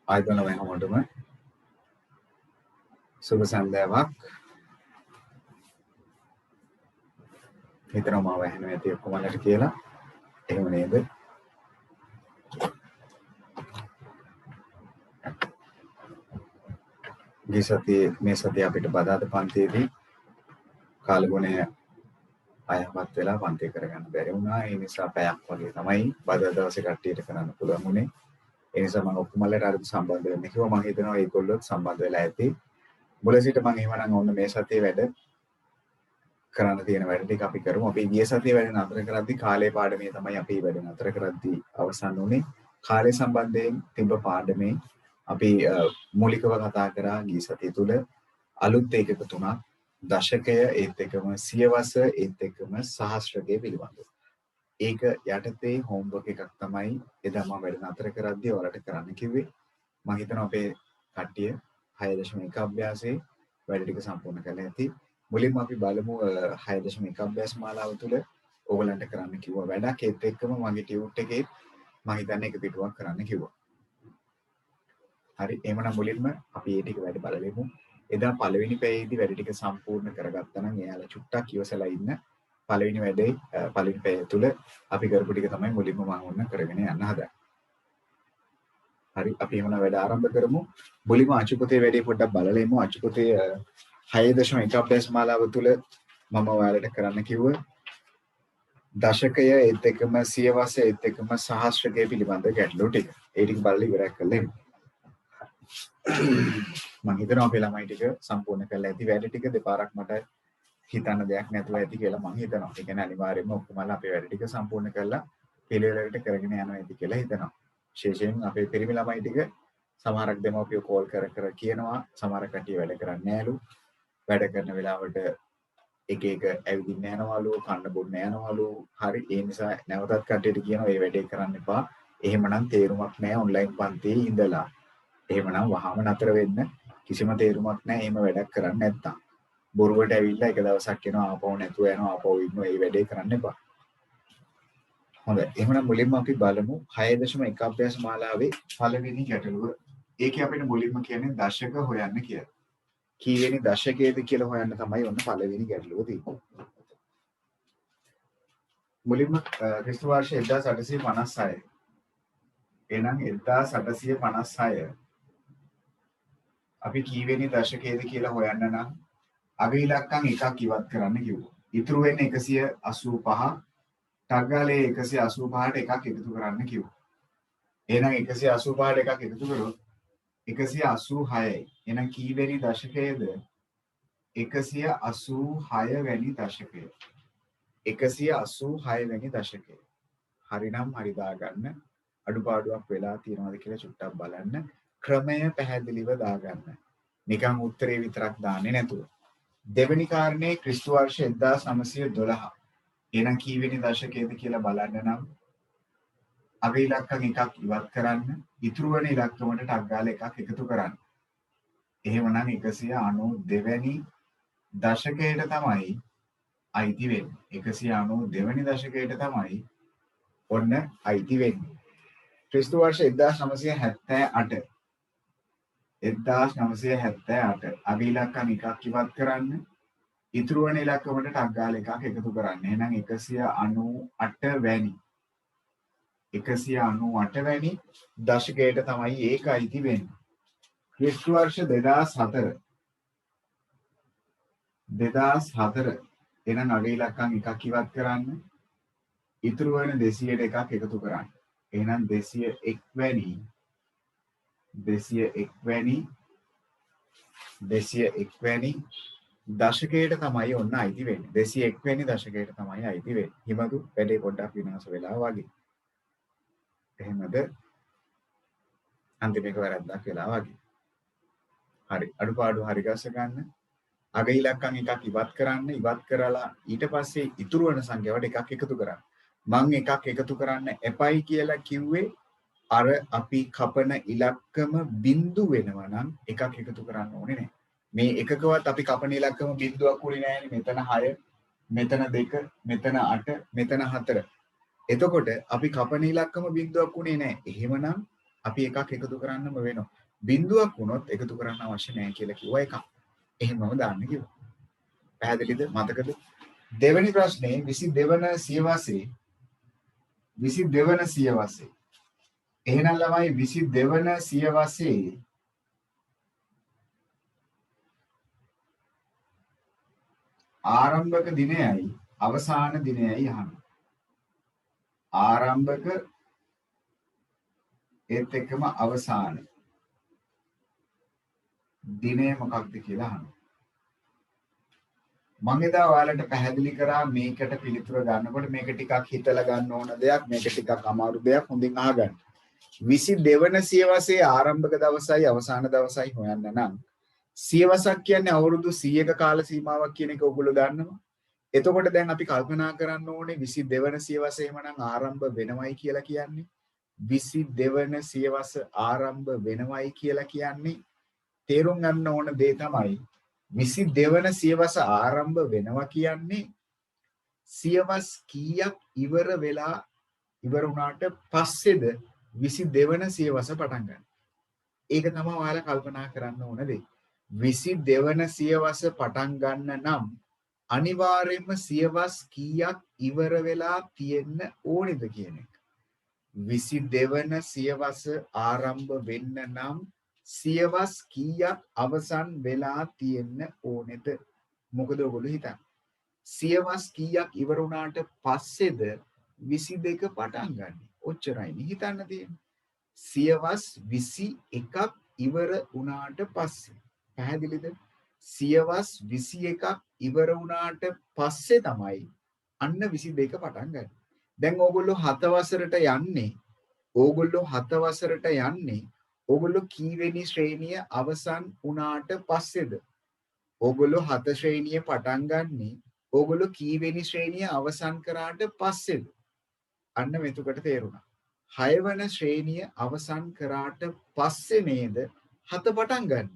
ආයතන හැමෝටම සුබ සන්ධ්‍යාවක්. හිතනවා මාව ඇහෙනවා ඇති ඔක්කොමලට කියලා. එහෙම නේද? මේ සතිය අපිට බදාද පන්තියේදී කාලගුණය අයහපත් වෙලා පන්ති කරගන්න බැරි වුණා. ඒ නිසා පැයක් වගේ තමයි බදාද දවසේ කට්ටියට කරන්න පුළුවන් වුණේ. ඒ නිසා මම ඔක්කොමලට අර සම්බන්ධ වෙන්න කිව්වා. මම හිතනවා ඒගොල්ලොත් සම්බන්ධ වෙලා ඇති. මුල සිට මම එහෙමනම් ඕන්න මේ සතියේ වැඩ කරන්න තියෙන වැඩ ටික අපි කරමු. අපි ගිය සතියේ වැඩ නතර කරද්දී කාලේ පාඩමේ තමයි අපි වැඩ නතර කරද්දී අවසන් වුණේ. කාලේ සම්බන්ධයෙන් තිබ්බ පාඩමේ අපි මූලිකව කතා කරා ගිය සතිය තුල අලුත් ඒකක තුනක් දශකය ඒත් එකම සියවස ඒත් එකම සහස්‍රකය පිළිබඳව. ඒක යටතේ හෝම්වර්ක් එකක් තමයි එදා මම වැඩ නතර කරද්දී ඔයාලට කරන්න කිව්වේ. මම හිතනවා අපේ කට්ටිය 6.1 අභ්‍යාසයේ වැඩ ටික සම්පූර්ණ කරලා ඇති. මුලින්ම අපි බලමු 6.1 අභ්‍යාස මාලාව තුළ ඕගලන්ට කරන්න කිව්වා වැඩක්. ඒත් එක්කම මගේ ටියුට් එකේ මම හිතන්නේ එක පිටුවක් කරන්න කිව්වා. හරි, එහෙමනම් මුලින්ම අපි මේ ටික වැඩ බලමු. එදා පළවෙනි පැයේදී වැඩ ටික සම්පූර්ණ කරගත්තා නම් එයාලා චුට්ටක් ඉවසලා ඉන්න. පළවෙනි වැඩේ පළවෙනි පැය තුළ අපි කරපු ටික තමයි මුලින්ම මම ඕන කරගෙන යන්න හදන්නේ. හරි, අපි එහෙමනම් වැඩ ආරම්භ කරමු. මුලින්ම අචුපතේ වැඩේ පොඩ්ඩක් බලලා එමු. අචුපතේ 6.1 අභ්‍යාස මාලාව තුළ මම ඔයාලට කරන්න කිව්ව දශකය ඒත් එකම සියවස ඒත් එකම සහස්‍රකය පිළිබඳ ගැටලු ටික. ඒ ටික බලලා ඉවරයක් කළා එමු. මම හිතනවා අපේ ළමයි ටික සම්පූර්ණ කරලා ඇති. වැඩ ටික දෙපාරක් මට හිතන්න දෙයක් නැතුව ඇති කියලා මම හිතනවා. ඒ කියන්නේ අනිවාර්යයෙන්ම ඔක්කොමලා අපේ වැඩ ටික සම්පූර්ණ කරලා පිළිවෙලකට කරගෙන යනවා ඇති කියලා හිතනවා. විශේෂයෙන් අපේ පිරිමි ළමයි ටික සමහරක් දෙමව්පියෝ කෝල් කර කියනවා. සමහර කට්ටිය වැඩ කරන්නේ නැලු. වැඩ කරන වෙලාවට එක ඇවිදින්න යනවලු, කන්න බොන්න යනවලු. හරි, ඒ නිසා නැවතත් කට්ටියට කියනවා මේ වැඩේ කරන්න එපා. එහෙමනම් තේරුමක් නැහැ ඔන්ලයින් පන්තියේ ඉඳලා. එහෙමනම් වහාම නතර වෙන්න. කිසිම තේරුමක් නැහැ එහෙම වැඩක් කරන්න නැත්තම්. බොරුවට ඇවිල්ලා එක දවසක් එනවා ආපහු නැතුව යනවා ආපහු ඉන්නවා මේ වැඩේ කරන්න එපා. හොඳයි. එහෙනම් මුලින්ම අපි බලමු 6.1 අභ්‍යාස මාලාවේ පළවෙනි ගැටලුව. ඒකේ අපිට මුලින්ම කියන්නේ දශක හොයන්න කියලා. කීවෙනි දශකයේද කියලා හොයන්න තමයි ඔන්න පළවෙනි ගැටලුව තියෙන්නේ. මුලින්ම ක්‍රිස්තු වර්ෂ 1856. එහෙනම් 1856 අපි කීවෙනි දශකයේද කියලා හොයන්න නම් අග ඉලක්කම් එකක් ඉවත් කරන්න කිව්වා. ඉතුරු වෙන්නේ 185. ටග්ගාලේ 185ට එකක් එකතු කරන්න කිව්වා. එහෙනම් 185ට එකක් එකතු කරොත් 186යි. එහෙනම් කීවෙනි දශකයේද? 186 වැනි දශකය. 186 වැනි දශකය. හරිනම් හරි දාගන්න. අඩුපාඩුවක් වෙලා තියෙනවද කියලා චුට්ටක් බලන්න. ක්‍රමය පැහැදිලිව දාගන්න. නිකන් උත්තරේ විතරක් දාන්නේ නැතුව. දෙවෙනි කාරණේ ක්‍රිස්තු වර්ෂ 1912. එහෙනම් කීවෙනි දශකයේද කියලා බලන්න නම් අග ඉලක්කම් එකක් ඉවත් කරන්න. ඉතුරු වෙන ඉලක්කමට ටක් ගාලා එකක් එකතු කරන්න. එහෙමනම් 192 වැනි දශකයට තමයි අයිති වෙන්නේ. 192 වැනි දශකයට තමයි ඔන්න අයිති වෙන්නේ. ක්‍රිස්තු වර්ෂ 1978. 1978 අග ඉලක්කම් එකක් ඉවත් කරන්න. ඉතුරු වෙන ඉලක්කමට ටක් ගාලා එකක් එකතු කරන්න. එහෙනම් 198 වැනි 198 වැනි දශකයට තමයි ඒක අයිති වෙන්නේ. ක්‍රිස්තු වර්ෂ 2004. 2004 එහෙනම් අග ඉලක්කම් එකක් ඉවත් කරන්න. ඉතුරු වෙන 200ට එකක් එකතු කරන්න. එහෙනම් 201 වැනි 201 වැනි දශකයට තමයි ඔන්න අයිති වෙන්නේ. 201 වැනි දශකයට තමයි අයිති වෙන්නේ. හිමදු වැඩේ පොඩ්ඩක් විනාශ වෙලා වගේ. එහෙමද? අන්තිම එක වැරද්දක් වෙලා වගේ. හරි, අඩුපාඩු හරි ගස්ස ගන්න. අග ඉලක්කම් එකක් ඉවත් කරන්න. ඉවත් කරලා ඊට පස්සේ ඉතුරු වෙන සංඛ්‍යාවට එකක් එකතු කරන්න. මං එකක් එකතු කරන්න එපයි කියලා කිව්වේ අර අපි කපන ඉලක්කම බිඳු වෙනවා නම් එකක් එකතු කරන්න ඕනේ නැහැ. මේ එකකවත් අපි කපන ඉලක්කම බිඳුවක් උනේ නැහැනේ. මෙතන 6, මෙතන 2, මෙතන 8, මෙතන 4. එතකොට අපි කපන ඉලක්කම බිඳුවක් උනේ නැහැ. එහෙමනම් අපි එකක් එකතු කරන්නම වෙනවා. බිඳුවක් වුණොත් එකතු කරන්න අවශ්‍ය නැහැ කියලා කිව්වා එකක්. එහෙමම දාන්න කිව්වා. පැහැදිලිද? මතකද? දෙවෙනි ප්‍රශ්නේ 22 වන සියවසේ 22 වන සියවසේ. එහෙනම් ළමයි 22 වන සියවසේ ආරම්භක දිනයයි අවසාන දිනයයි අහනවා. ආරම්භක ඒත් එක්කම අවසාන දිනය මොකක්ද කියලා අහනවා. මම එදා ඔයාලට පැහැදිලි කරා මේකට පිළිතුර ගන්නකොට මේක ටිකක් හිතලා ගන්න ඕන දෙයක්, මේක ටිකක් අමාරු දෙයක්. හොඳින් අහගන්න. 22 වන සියවසේ ආරම්භක දවසයි අවසාන දවසයි හොයන්න නම් සියවසක් කියන්නේ අවුරුදු 100ක කාල සීමාවක් කියන එක ඔයගොල්ලෝ දන්නවා. එතකොට දැන් අපි කල්පනා කරන්න ඕනේ 22 වන සියවසේ එමනම් ආරම්භ වෙනවයි කියලා කියන්නේ 22 වන සියවස ආරම්භ වෙනවයි කියලා කියන්නේ තේරුම් ගන්න ඕන දේ තමයි 22 වන සියවස ආරම්භ වෙනවා කියන්නේ සියවස් කීයක් ඉවර වුණාට පස්සේද 22 වන සියවස පටන් ගන්න. ඒක තමයි ඔයාලා කල්පනා කරන්න ඕන දේ. 22 වන සියවස පටන් ගන්න නම් අනිවාර්යයෙන්ම සියවස් කීයක් ඉවර වෙලා තියෙන්න ඕනේද කියන එක. 22 වන සියවස ආරම්භ වෙන්න නම් සියවස් කීයක් අවසන් වෙලා තියෙන්න ඕනේද? මොකද ඔයගොල්ලෝ හිතන්නේ සියවස් කීයක් ඉවර වුණාට පස්සේද 22 පටන් ගන්න. ඔච්චරයිනේ හිතන්න තියෙන්නේ. සියවස් 21ක් ඉවර වුණාට පස්සේ. පැහැදිලිද? සියවස් 21ක් ඉවර වුණාට පස්සේ තමයි අන්න 22 පටන් ගන්න. දැන් ඕගොල්ලෝ 7 වසරට යන්නේ ඕගොල්ලෝ කීවෙනි ශ්‍රේණිය අවසන් වුණාට පස්සේද? ඕගොල්ලෝ 7 ශ්‍රේණිය පටන් ගන්නේ ඕගොල්ලෝ කීවෙනි ශ්‍රේණිය අවසන් කරාට පස්සේද? අන්න මෙතකොට තේරුණා. 6 වන ශ්‍රේණිය අවසන් කරාට පස්සේ නේද 7 පටන් ගන්න.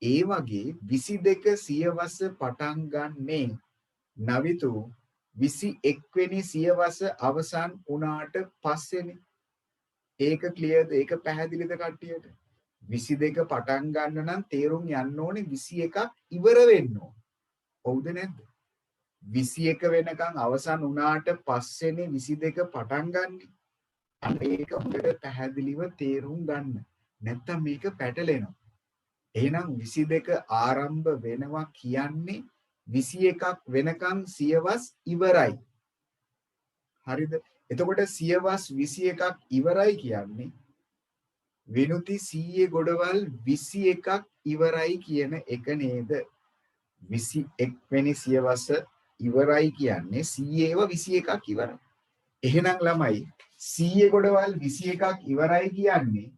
ඒ වගේ 22 සියවස පටන් ගන්නේ නවිතු 21 වෙනි සියවස අවසන් වුණාට පස්සේනේ. ඒක ක්ලියර්ද? ඒක පැහැදිලිද කට්ටියට? 22 පටන් ගන්න නම් තේරුම් යන්න ඕනේ 21ක් ඉවර වෙන්න ඕන. හවුද නැද්ද? 21 වෙනකන් අවසන් වුණාට පස්සේනේ 22 පටන් ගන්නෙ. අන්න ඒක හොඳට පැහැදිලිව තේරුම් ගන්න. නැත්තම් මේක පැටලෙනවා. එහෙනම් 22 ආරම්භ වෙනවා කියන්නේ 21ක් වෙනකන් සියවස් ඉවරයි. හරිද? එතකොට සියවස් 21ක් ඉවරයි කියන්නේ විනුති 100 ගොඩවල් 21ක් ඉවරයි කියන එක නේද? 21 වෙනි සියවස ඉවරයි කියන්නේ 100 ඒවා 21ක් ඉවරයි. එහෙනම් ළමයි 100 ගොඩවල් 21ක් ඉවරයි කියන්නේ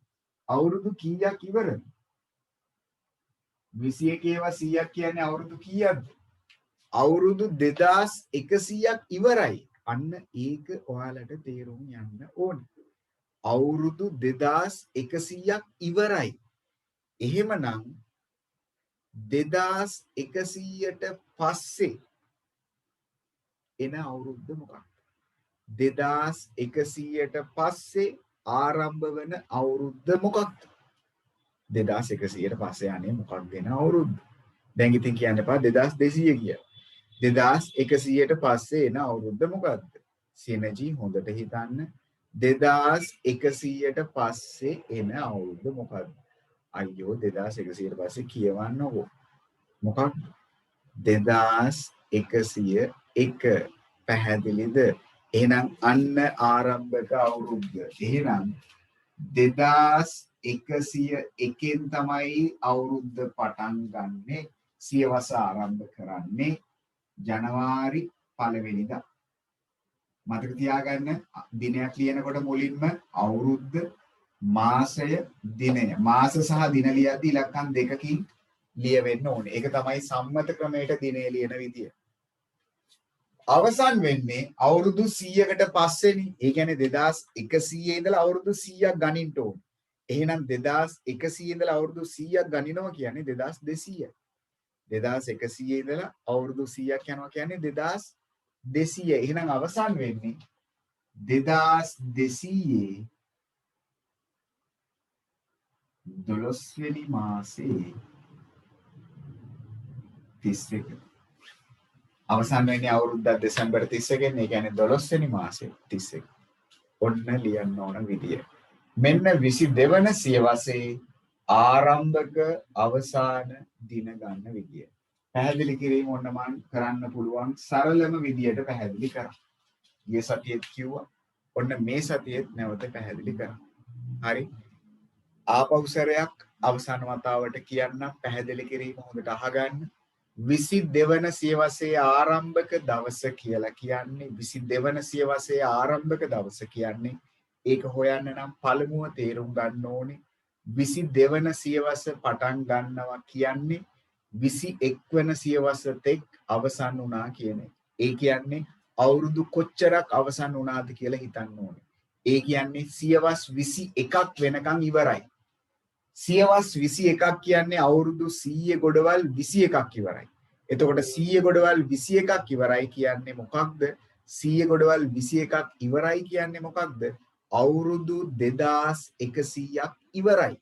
අවුරුදු කීයක් ඉවරද? 21 ඒවා 100ක් කියන්නේ අවුරුදු කීයක්ද? අවුරුදු 2100ක් ඉවරයි. අන්න ඒක ඔයාලට තේරුම් යන්න ඕනේ. අවුරුදු 2100ක් ඉවරයි. එහෙමනම් 2100ට පස්සේ එන අවුරුද්ද මොකක්ද? 2100ට පස්සේ ආරම්භ වෙන අවුරුද්ද මොකක්ද? 2100ට පස්සේ යන්නේ මොකක්ද වෙන අවුරුද්ද? දැන් ඉතින් කියන්න එපා 2200 කියලා. 2100ට පස්සේ එන අවුරුද්ද මොකක්ද? සිනජී හොඳට හිතන්න. 2100ට පස්සේ එන අවුරුද්ද මොකක්ද? අයියෝ 2100ට පස්සේ කියවන්නකෝ. මොකක්ද? 2101. පැහැදිලිද? එහෙනම් අන්න ආරම්භක අවුරුද්ද. එහෙනම් 2101න් තමයි අවුරුද්ද පටන් ගන්නෙ. සියවස ආරම්භ කරන්නේ ජනවාරි 1 වෙනිදා. මතක තියාගන්න දිනයක් ලියනකොට මුලින්ම අවුරුද්ද, මාසය, දිනය. මාස සහ දින ලියද්දී ඉලක්කම් දෙකකින් ලියවෙන්න ඕනේ. ඒක තමයි සම්මත ක්‍රමයට දිනය ලියන විදිය. අවසන් වෙන්නේ අවුරුදු 100කට පස්සේනේ. ඒ කියන්නේ 2100 ඉඳලා අවුරුදු 100ක් ගණින්න ඕනේ. එහෙනම් 2100 ඉඳලා අවුරුදු 100ක් ගණිනවා කියන්නේ 2200යි. 2100 ඉඳලා අවුරුදු 100ක් යනවා කියන්නේ 2200. එහෙනම් අවසන් වෙන්නේ 2200 12 වෙනි මාසේ 31. අවසන් වෙන්නේ අවුරුද්ද දෙසැම්බර් 31. ඒ කියන්නේ 12 වෙනි මාසේ 31. ඔන්න ලියන්න ඕන විදිය. මෙන්න 22 වන සියවසේ ආරම්භක අවසාන දින ගන්න විදිය. පැහැදිලි කිරීම ඔන්න මම කරන්න පුළුවන් සරලම විදියට පැහැදිලි කරා. ගිය සතියේත් කිව්වා. ඔන්න මේ සතියේත් නැවත පැහැදිලි කරා. හරි. ආපහු සැරයක් අවසාන වතාවට කියන්න පැහැදිලි කිරීම හොඳට අහගන්න. 22 වන සියවසේ ආරම්භක දවස කියලා කියන්නේ 22 වන සියවසේ ආරම්භක දවස කියන්නේ ඒක හොයන්න නම් පළමුව තේරුම් ගන්න ඕනේ 22 වන සියවස පටන් ගන්නවා කියන්නේ 21 වන සියවස තෙක් අවසන් වුණා කියන එක. ඒ කියන්නේ අවුරුදු කොච්චරක් අවසන් වුණාද කියලා හිතන්න ඕනේ. ඒ කියන්නේ සියවස් 21ක් වෙනකන් ඉවරයි. සියවස් 21ක් කියන්නේ අවුරුදු 100 ගොඩවල් 21ක් ඉවරයි. එතකොට 100 ගොඩවල් 21ක් ඉවරයි කියන්නේ මොකක්ද? 100 ගොඩවල් 21ක් ඉවරයි කියන්නේ මොකක්ද? අවුරුදු 2100ක් ඉවරයි.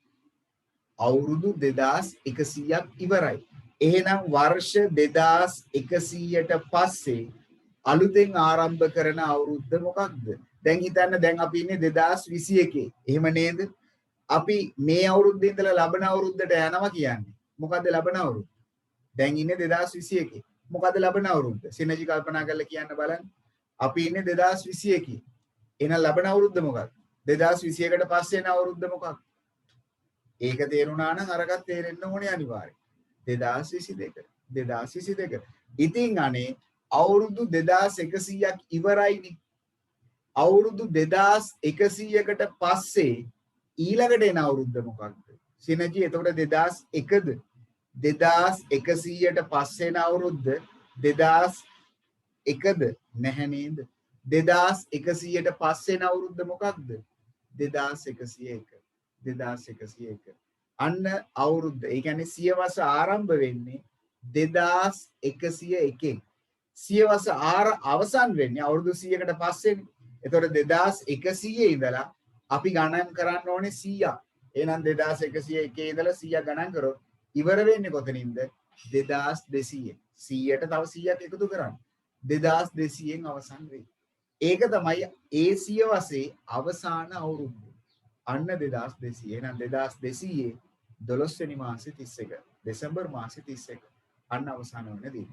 අවුරුදු 2100ක් ඉවරයි. එහෙනම් වර්ෂ 2100ට පස්සේ අලුතෙන් ආරම්භ කරන අවුරුද්ද මොකක්ද? දැන් හිතන්න දැන් අපි ඉන්නේ 2021. එහෙම නේද? අපි මේ අවුරුද්දේ ඉඳලා ලබන අවුරුද්දට යනවා කියන්නේ. මොකද්ද ලබන අවුරුද්ද? දැන් ඉන්නේ 2021. මොකද්ද ලබන අවුරුද්ද? සිනජි කල්පනා කරලා කියන්න බලන්න. අපි ඉන්නේ 2021. එහෙනම් ලබන අවුරුද්ද මොකක්ද? 2021කට පස්සේ එන අවුරුද්ද මොකක්ද? ඒක තේරුණා නම් අරකට තේරෙන්න ඕනේ අනිවාර්යයෙන්. 2022. 2022. ඉතින් අනේ අවුරුදු 2100ක් ඉවරයිනේ. අවුරුදු 2100කට පස්සේ ඊළඟට එන අවුරුද්ද මොකක්ද? සිනජි එතකොට 2001ද? 2100ට පස්සේ එන අවුරුද්ද 2001ද? නැහැ නේද? 2100ට පස්සේ එන අවුරුද්ද මොකක්ද? 2101. 2101. අන්න අවුරුද්ද. ඒ කියන්නේ සියවස ආරම්භ වෙන්නේ 2101. සියවස අවසන් වෙන්නේ අවුරුදු 100කට පස්සේනේ. එතකොට 2100 ඉඳලා අපි ගණන් කරන්න ඕනේ 100ක්. එහෙනම් 2101 ඉඳලා 100ක් ගණන් කරොත් ඉවර වෙන්නේ කොතනින්ද? 2200. 100ට තව 100ක් එකතු කරන්න. 2200න් අවසන් වෙයි. ඒක තමයි ඒ සියවසේ අවසාන අවුරුද්ද. අන්න 2200. එහෙනම් 2200 12 වෙනි මාසේ 31. දෙසැම්බර් මාසේ 31. අන්න අවසාන වෙන දින.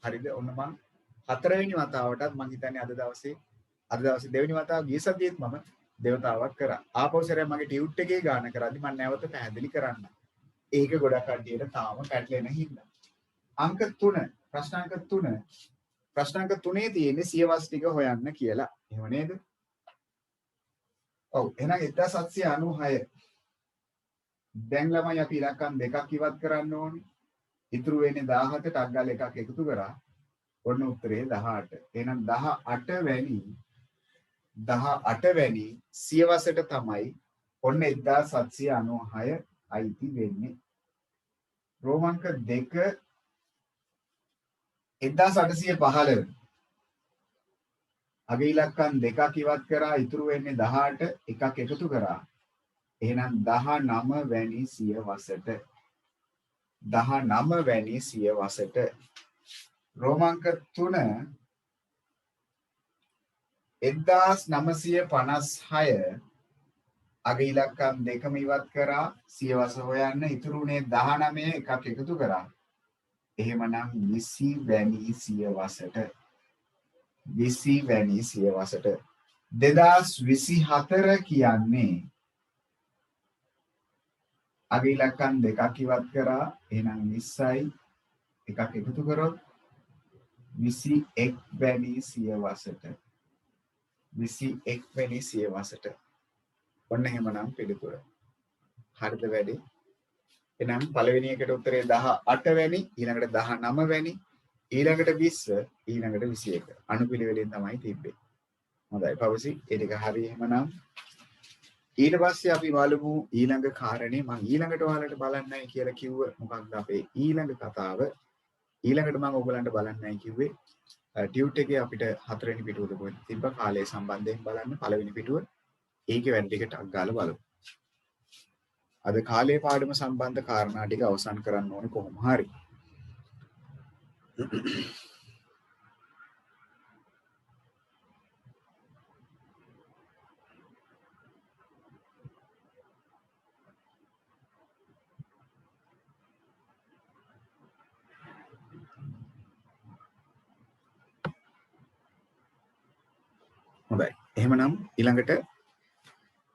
හරිද? ඔන්න මම හතරවෙනි වතාවටත් මම හිතන්නේ අද දවසේ දෙවෙනි වතාව ගිය සතියේත් මම දෙවතාවක් කරා. ආපහු සැරයක් මගේ ටියුට් එකේ ගාන කරද්දි මම නැවත පැහැදිලි කරන්න. ඒක ගොඩක් කට්ටියට තාම පැටලෙන හින්දා. අංක 3 ප්‍රශ්න අංක 3 ප්‍රශ්න අංක 3 තියෙන්නේ සියවස් ටික හොයන්න කියලා. එහෙම නේද? ඔව් එහෙනම් 1796 දැන් ළමයි අපි ඉලක්කම් දෙකක් ඉවත් කරන්න ඕනේ. ඉතුරු වෙන්නේ 17ට අග්ගල එකක් එකතු කරා. ඔන්න උත්තරේ 18. එහෙනම් 18 වැනි සියවසට තමයි ඔන්න 1796 අයිති වෙන්නේ. රෝමාංක 2 1815 අග ඉලක්කම් දෙකක් ඉවත් කරා ඉතුරු වෙන්නේ 18 එකක් එකතු කරා. එහෙනම් 19 වැනි සියවසට 19 වැනි සියවසට රෝමාංක 3 1956 අග ඉලක්කම් දෙකම ඉවත් කරා සියවස හොයන්න ඉතුරුනේ 19 එකක් එකතු කරා. එහෙමනම් 20 වැනි සියවසට 20 වැනි සියවසට 2024 කියන්නේ අග ඉලක්කම් දෙකක් ඉවත් කරා එහෙනම් 20යි එකක් එකතු කරොත් 21 වැනි සියවසට 21 වැනි සියවසට ඔන්න එහෙමනම් පිළිතුර. හරිද වැඩි? එහෙනම් පළවෙනි එකට උත්තරේ 18 වැනි, ඊළඟට 19 වැනි, ඊළඟට 20, ඊළඟට 21. අනුපිළිවෙලින් තමයි තිබ්බේ. හොඳයි පවසි. ඒ ටික හරි එහෙමනම් ඊට පස්සේ අපි බලමු ඊළඟ කාරණේ. මම ඊළඟට ඔයාලට බලන්නයි කියලා කිව්ව මොකක්ද අපේ ඊළඟ කතාව. ඊළඟට මම ඔයගලන්ට බලන්නයි කිව්වේ ටියුට් එකේ අපිට 4 වෙනි පිටුවද කොහෙද තිබ්බ කාලය සම්බන්ධයෙන් බලන්න පළවෙනි පිටුව. ඒකේ වැඩ ටික ටක් ගාලා බලමු. අද කාලේ පාඩම සම්බන්ධ කාරණා ටික අවසන් කරන්න ඕනේ කොහොම හරි. හොඳයි. එහෙමනම් ඊළඟට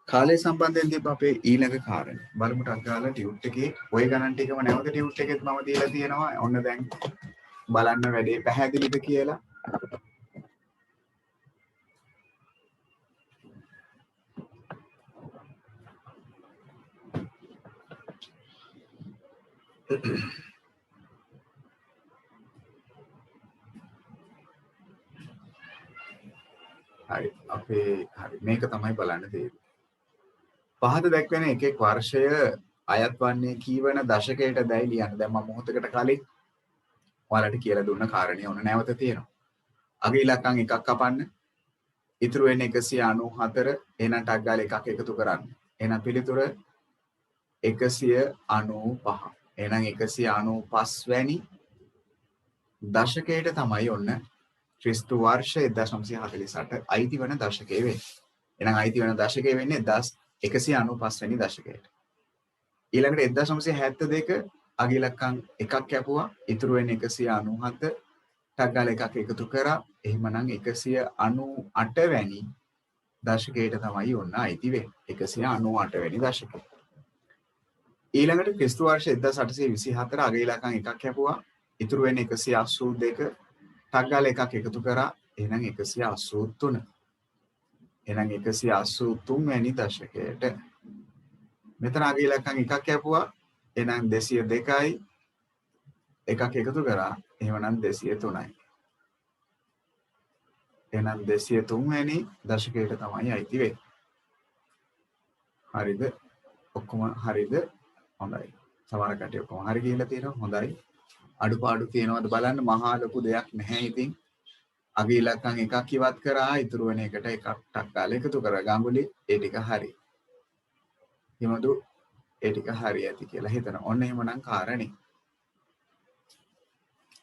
කාලය සම්බන්ධයෙන් තිබ්බ අපේ ඊළඟ කාරණේ. බලමු ටක් ගාලා ටියුට් එකේ ওই ගණන් ටිකම නැවත ටියුට් එකෙත් මම දීලා තියෙනවා. ඔන්න දැන් බලන්න වැඩේ පැහැදිලිද කියලා. හරි. අපේ හරි මේක තමයි බලන්න තියෙන්නේ. පහත දැක්වෙන එකෙක් වර්ෂය අයත් වන්නේ කීවන දශකයට දැයි ලියන්න. දැන් මම මොහොතකට කලින් ඔයාලට කියලා දුන්න කාරණේ ඔන්න නැවත තියෙනවා. අගේ ඉලක්කම් එකක් කපන්න. ඉතුරු වෙන්නේ 194. එහෙනම් ටක් ගාලා එකක් එකතු කරන්න. එහෙනම් පිළිතුර 195. එහෙනම් 195 වැනි දශකයට තමයි ඔන්න ක්‍රිස්තු වර්ෂ 1948 අයිති වන දශකයේ වෙන්නේ. එහෙනම් අයිති වන දශකයේ වෙන්නේ 195 වෙනි දශකයට. ඊළඟට 1972 අගේ ඉලක්කම් එකක් කැපුවා. ඉතුරු වෙන්නේ 197. ටක් ගාලා එකක් එකතු කරා. එහෙමනම් 198 වැනි දශකයට තමයි ඔන්න අයිති වෙන්නේ. 198 වැනි දශකය. ඊළඟට ක්‍රිස්තු වර්ෂ 1824 අගේ ඉලක්කම් එකක් කැපුවා. ඉතුරු වෙන්නේ 182. ටක් ගාලා එකක් එකතු කරා. එහෙනම් 183. එහෙනම් 183 වැනි දශකයට. මෙතන අගේ ඉලක්කම් එකක් කැපුවා. එහෙනම් 202යි. එකක් එකතු කරා. එහෙමනම් 203යි. එහෙනම් 203 වැනි දශකයට තමයි අයිති වෙන්නේ. හරිද? ඔක්කොම හරිද? හොඳයි. සමහර කට්ටිය ඔක්කොම හරි කියලා තියෙනවා. හොඳයි. අඩුපාඩු තියෙනවද බලන්න. මහා ලොකු දෙයක් නැහැ ඉතින්. අගේ ඉලක්කම් එකක් ඉවත් කරා. ඉතුරු වෙන එකට එකක් ටක් ගාලා එකතු කරා. ගාඟුලි ඒ ටික හරි. හිමදු ඒ ටික හරි ඇති කියලා හිතනවා. ඔන්න එහෙමනම් කාරණේ.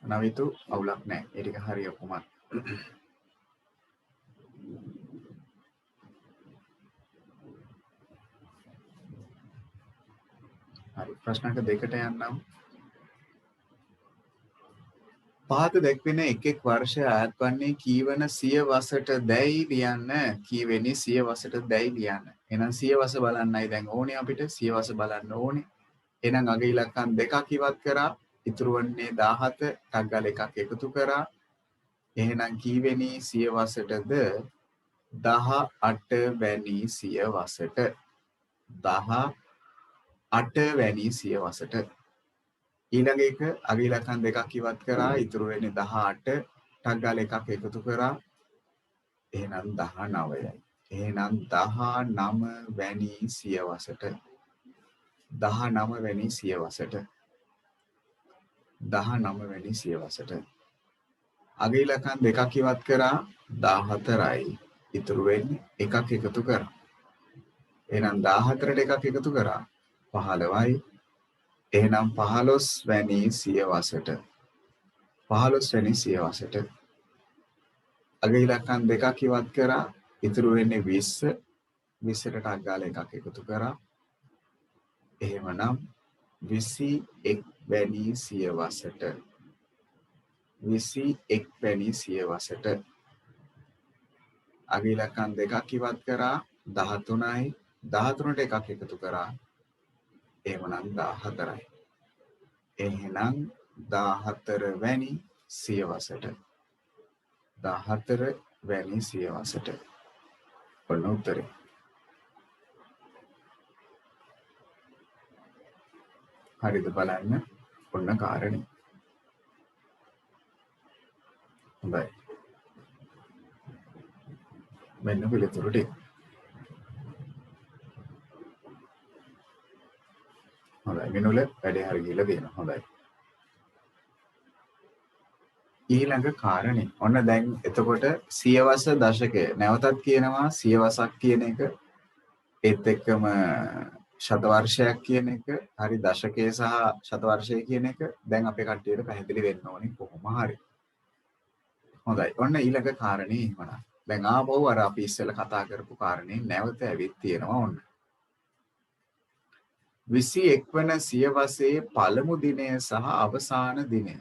නවිතු අවුලක් නැහැ. ඒ ටික හරි ඔක්කොම. හරි. ප්‍රශ්නක දෙකට යන්නම්. පහත දැක්වෙන එකෙක් වර්ෂය අයත් වන්නේ කීවන සියවසට දැයි ලියන්න. කීවෙනි සියවසට දැයි ලියන්න. එහෙනම් සියවස බලන්නයි දැන් ඕනේ අපිට. සියවස බලන්න ඕනේ. එහෙනම් අගේ ඉලක්කම් දෙකක් ඉවත් කරා. ඉතුරු වන්නේ 17. ටක් ගාලා එකක් එකතු කරා. එහෙනම් කීවෙනි සියවසටද? 18 වැනි සියවසට. 18 වැනි සියවසට. ඊළඟ එක අගේ ඉලක්කම් දෙකක් ඉවත් කරා. ඉතුරු වෙන්නේ 18. ටක් ගාලා එකක් එකතු කරා. එහෙනම් 19යි. එහෙනම් 19 වැනි සියවසට. 19 වැනි සියවසට. 19 වැනි සියවසට. අගේ ඉලක්කම් දෙකක් ඉවත් කරා. 14යි. ඉතුරු වෙන්නේ එකක් එකතු කරා. එහෙනම් 14ට එකක් එකතු කරා. 15යි. එහෙනම් 15 වැනි සියවසට. 15 වැනි සියවසට. අගේ ඉලක්කම් දෙකක් ඉවත් කරා. ඉතුරු වෙන්නේ 20. 20ට ටක් ගාලා එකක් එකතු කරා. එහෙමනම් 21 වැනි සියවසට. 21 වැනි සියවසට. අගේ ඉලක්කම් දෙකක් ඉවත් කරා. 13යි. 13ට එකක් එකතු කරා. එහෙමනම් 14යි. එහෙනම් 14 වැනි සියවසට. 14 වැනි සියවසට. ඔන්න උත්තරේ. හරිද බලන්න. ඔන්න කාරණේ. හොඳයි. මෙන්න පිළිතුරු ටික. හොඳයි. මිනුල වැඩේ හරි ගිහලා තියෙනවා. හොඳයි. ඊළඟ කාරණේ. ඔන්න දැන් එතකොට සියවස දශකය. නැවතත් කියනවා සියවසක් කියන එක. ඒත් එක්කම ශතවර්ෂයක් කියන එක හරි දශකයේ සහ ශතවර්ෂය කියන එක දැන් අපේ කට්ටියට පැහැදිලි වෙන්න ඕනේ කොහොම හරි. හොඳයි. ඔන්න ඊළඟ කාරණේ එහෙමනම්. දැන් ආපහු අර අපි ඉස්සෙල්ලා කතා කරපු කාරණේ නැවත ඇවිත් තියෙනවා ඔන්න. 21 වන සියවසේ පළමු දිනය සහ අවසාන දිනය.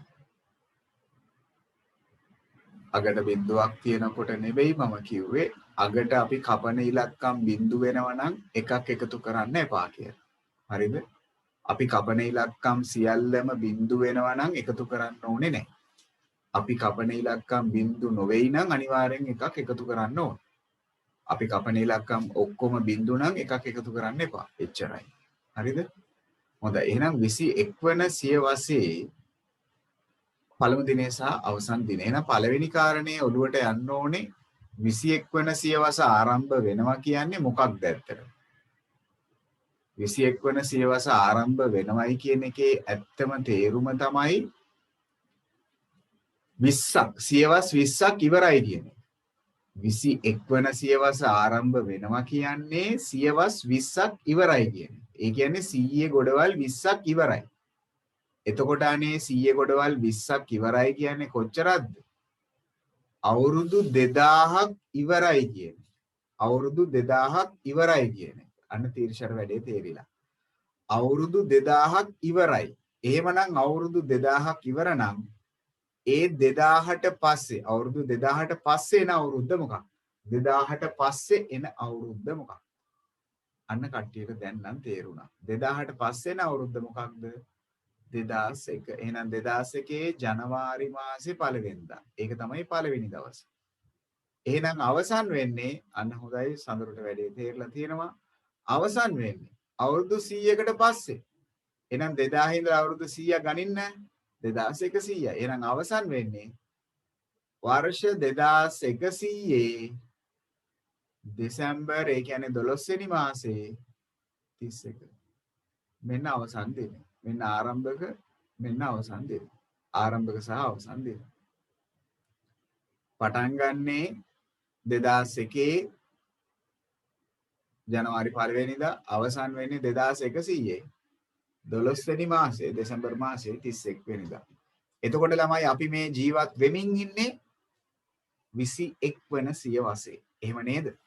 අගට බිඳුවක් තියෙනකොට නෙවෙයි මම කිව්වේ අගට අපි කපන ඉලක්කම් බිඳු වෙනවා නම් එකක් එකතු කරන්න එපා කියලා. හරිද? අපි කපන ඉලක්කම් සියල්ලම බිඳු වෙනවා නම් එකතු කරන්න ඕනේ නැහැ. අපි කපන ඉලක්කම් බිඳු නොවේයි නම් අනිවාර්යෙන් එකක් එකතු කරන්න ඕන. අපි කපන ඉලක්කම් ඔක්කොම බිඳු නම් එකක් එකතු කරන්න එපා. එච්චරයි. හරිද? හොඳයි. එහෙනම් 21 වන සියවසේ පළමු දිනේ සහ අවසන් දිනේ. එහෙනම් පළවෙනි කාරණේ ඔළුවට යන්න ඕනේ 21 වන සියවස ආරම්භ වෙනවා කියන්නේ මොකක්ද ඇත්තට? 21 වන සියවස ආරම්භ වෙනවයි කියන එකේ ඇත්තම තේරුම තමයි 20ක් සියවස් 20ක් ඉවරයි කියන්නේ. 21 වන සියවස ආරම්භ වෙනවා කියන්නේ සියවස් 20ක් ඉවරයි කියන්නේ. ඒ කියන්නේ 100 ගොඩවල් 20ක් ඉවරයි. එතකොට අනේ 100 ගොඩවල් 20ක් ඉවරයි කියන්නේ කොච්චරද? අවුරුදු 2000ක් ඉවරයි කියන්නේ. අවුරුදු 2000ක් ඉවරයි කියන්නේ. අන්න තීර්ෂර වැඩේ තේරිලා. අවුරුදු 2000ක් ඉවරයි. එහෙමනම් අවුරුදු 2000ක් ඉවර නම් ඒ 2000ට පස්සේ අවුරුදු 2000ට පස්සේ එන අවුරුද්ද මොකක්ද? 2000ට පස්සේ එන අවුරුද්ද මොකක්ද? අන්න කට්ටියට දැන් නම් තේරුණා. 2000ට පස්සේ එන අවුරුද්ද මොකක්ද? 2001. එහෙනම් 2001 ජනවාරි මාසේ පළවෙනිදා. ඒක තමයි පළවෙනි දවස. එහෙනම් අවසන් වෙන්නේ අන්න හොඳයි සඳරුට වැඩේ තේරලා තියෙනවා. අවසන් වෙන්නේ අවුරුදු 100කට පස්සේ. එහෙනම් 2000 ඉඳලා අවුරුදු 100 ගනින්න 2100. එහෙනම් අවසන් වෙන්නේ වර්ෂ 2100 දෙසැම්බර් ඒ කියන්නේ 12 වෙනි මාසේ 31. මෙන්න අවසන් දිනය. මෙන්න ආරම්භක මෙන්න අවසන් දිනය. ආරම්භක සහ අවසන් දිනය. පටන් ගන්නේ 2001 ජනවාරි 1 වෙනිදා අවසන් වෙන්නේ 2100 12 වෙනි මාසේ දෙසැම්බර් මාසේ 31 වෙනිදා. එතකොට ළමයි අපි මේ ජීවත් වෙමින් ඉන්නේ 21 වන සියවසේ. එහෙම නේද?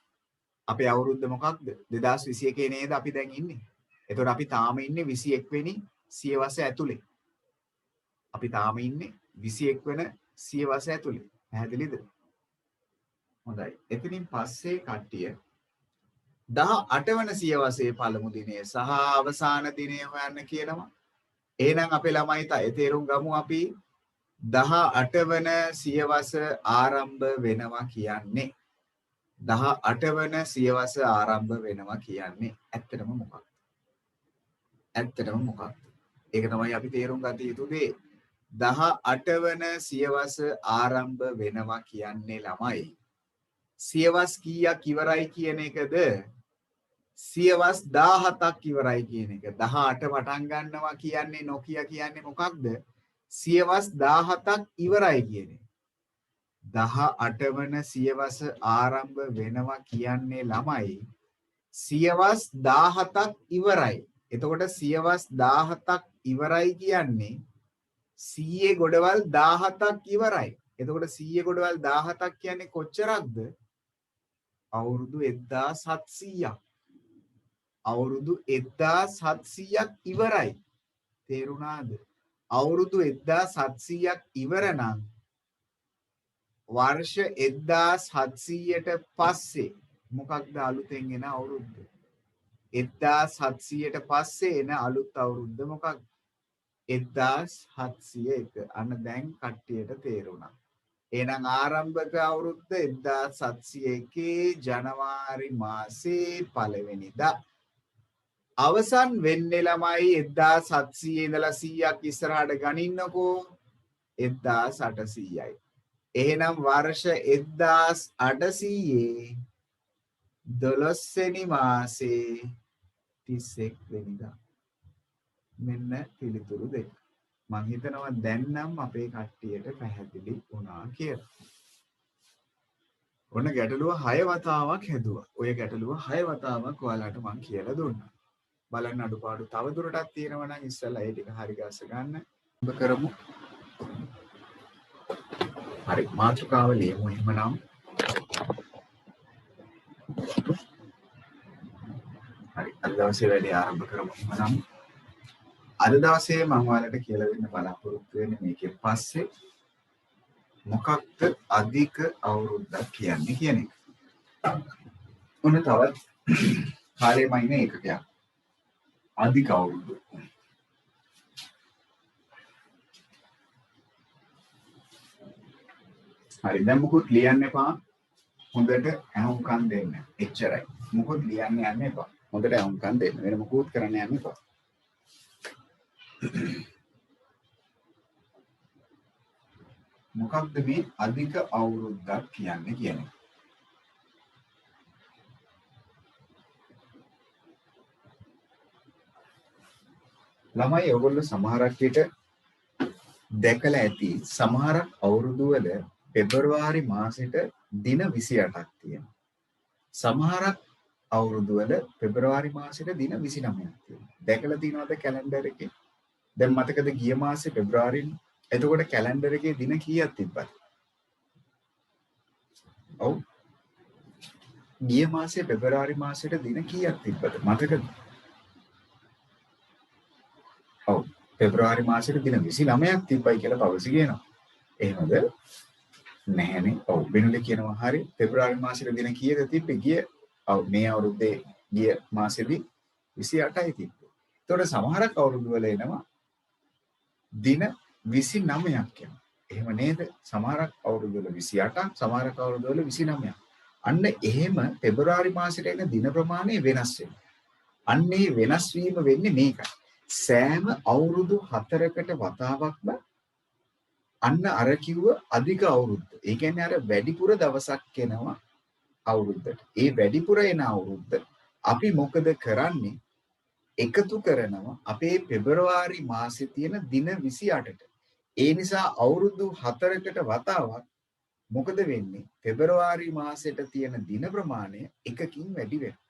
අපේ අවුරුද්ද මොකක්ද? 2021 නේද අපි දැන් ඉන්නේ. එතකොට අපි තාම ඉන්නේ 21 වෙනි සියවස ඇතුලේ. අපි තාම ඉන්නේ 21 වෙන සියවස ඇතුලේ. පැහැදිලිද? හොඳයි. එතනින් පස්සේ කට්ටිය 18 වන සියවසේ පළමු දිනය සහ අවසාන දිනය හොයන්න කියනවා. එහෙනම් අපේ ළමයි තේරුම් ගමු අපි 18 වන සියවස ආරම්භ වෙනවා කියන්නේ 18 වන සියවස ආරම්භ වෙනවා කියන්නේ ඇත්තටම මොකක්ද? ඇත්තටම මොකක්ද? ඒක තමයි අපි තේරුම් ගත යුතු දේ. 18 වන සියවස ආරම්භ වෙනවා කියන්නේ ළමයි සියවස් කීයක් ඉවරයි කියන එකද? සියවස් 17ක් ඉවරයි කියන එක. 18 පටන් ගන්නවා කියන්නේ නොකිය කියන්නේ මොකක්ද? සියවස් 17ක් ඉවරයි කියන එක. 18 වන සියවස ආරම්භ වෙනවා කියන්නේ ළමයි සියවස් 17ක් ඉවරයි. එතකොට සියවස් 17ක් ඉවරයි කියන්නේ 100 ගොඩවල් 17ක් ඉවරයි. එතකොට 100 ගොඩවල් 17ක් කියන්නේ කොච්චරක්ද? අවුරුදු 1700ක්. අවුරුදු 1700ක් ඉවරයි. තේරුණාද? අවුරුදු 1700ක් ඉවර නම් වර්ෂ 1700ට පස්සේ මොකක්ද අලුතෙන් එන අවුරුද්ද? 1700ට පස්සේ එන අලුත් අවුරුද්ද මොකක්ද? 1701. අන්න දැන් කට්ටියට තේරුණා. එහෙනම් ආරම්භක අවුරුද්ද 1701 ජනවාරි මාසේ 1 වෙනිදා. අවසන් වෙන්නේ ළමයි 1700 ඉඳලා 100ක් ඉස්සරහට ගනින්නකෝ 1800යි. එහෙනම් වර්ෂ 1800 12 වෙනි මාසේ 31 වෙනිදා. මෙන්න පිළිතුරු දෙක. මම හිතනවා දැන් නම් අපේ කට්ටියට පැහැදිලි වුණා කියලා. ඔන්න ගැටලුව 6 වතාවක් හැදුවා. ඔය ගැටලුව 6 වතාවක් ඔයාලට මම කියලා දුන්නා. බලන්න අඩුපාඩු තව දුරටත් තියෙනවා නම් ඉස්සෙල්ලා ඒ ටික හරි ගස්ස ගන්න. ඔබ කරමු. හරි මාතෘකාව ලියමු එහෙමනම්. හරි අද දවසේ වැඩේ ආරම්භ කරමු එහෙමනම්. අද දවසේ මම ඔයාලට කියලා දෙන්න බලාපොරොත්තු වෙන්නේ මේකෙන් පස්සේ මොකක්ද අධික අවුරුද්දක් කියන්නේ කියන එක. ඔන්න තවත් කාලේ මයින එකකයක්. අධික අවුරුදු. හරි දැන් මොකුත් ලියන්න එපා. හොඳට අහුම්කම් දෙන්න. එච්චරයි. මොකුත් ලියන්න යන්න එපා. හොඳට අහුම්කම් දෙන්න. වෙන මොකුත් කරන්න යන්න එපා. මොකක්ද මේ අධික අවුරුද්දක් කියන්නේ කියන්නේ? ළමයි ඔයගොල්ලෝ සමහරක් විට දැකලා ඇති සමහරක් අවුරුදු වල පෙබරවාරි මාසෙට දින 28ක් තියෙනවා. සමහරක් අවුරුදු වල පෙබරවාරි මාසෙට දින 29ක් තියෙනවා. දැකලා තියෙනවද කැලෙන්ඩර් එකේ? දැන් මතකද ගිය මාසේ පෙබරවාරිනේ? එතකොට කැලෙන්ඩර් එකේ දින කීයක් තිබ්බද? ඔව්. ගිය මාසේ පෙබරවාරි මාසෙට දින කීයක් තිබ්බද? මතකද? ඔව්. පෙබරවාරි මාසෙට දින 29ක් තිබ්බයි කියලා පවසි කියනවා. එහෙමද? නැහැනේ. ඔව් වෙනුලේ කියනවා හරි. පෙබරවාරි මාසෙට දින කීයද තිබ්බේ? ඔව් මේ අවුරුද්දේ ගිය මාසෙදි 28යි තිබ්බේ. ඒතකොට සමහරක් අවුරුදු වල එනවා දින 29ක් යනවා. එහෙම නේද? සමහරක් අවුරුදු වල 28ක්, සමහරක් අවුරුදු වල 29ක්. අන්න එහෙම පෙබරවාරි මාසෙට එන දින ප්‍රමාණය වෙනස් වෙනවා. අන්න ඒ වෙනස් වීම වෙන්නේ මේකයි. සෑම අවුරුදු 4කට වතාවක්ම අන්න අර කිව්ව අධික අවුරුද්ද. ඒ කියන්නේ අර වැඩිපුර දවසක් එනවා අවුරුද්දට. ඒ වැඩිපුර එන අවුරුද්ද අපි මොකද කරන්නේ? එකතු කරනවා අපේ පෙබරවාරි මාසේ තියෙන දින 28ට. ඒ නිසා අවුරුදු 4කට වතාවක් මොකද වෙන්නේ? පෙබරවාරි මාසෙට තියෙන දින ප්‍රමාණය එකකින් වැඩි වෙනවා.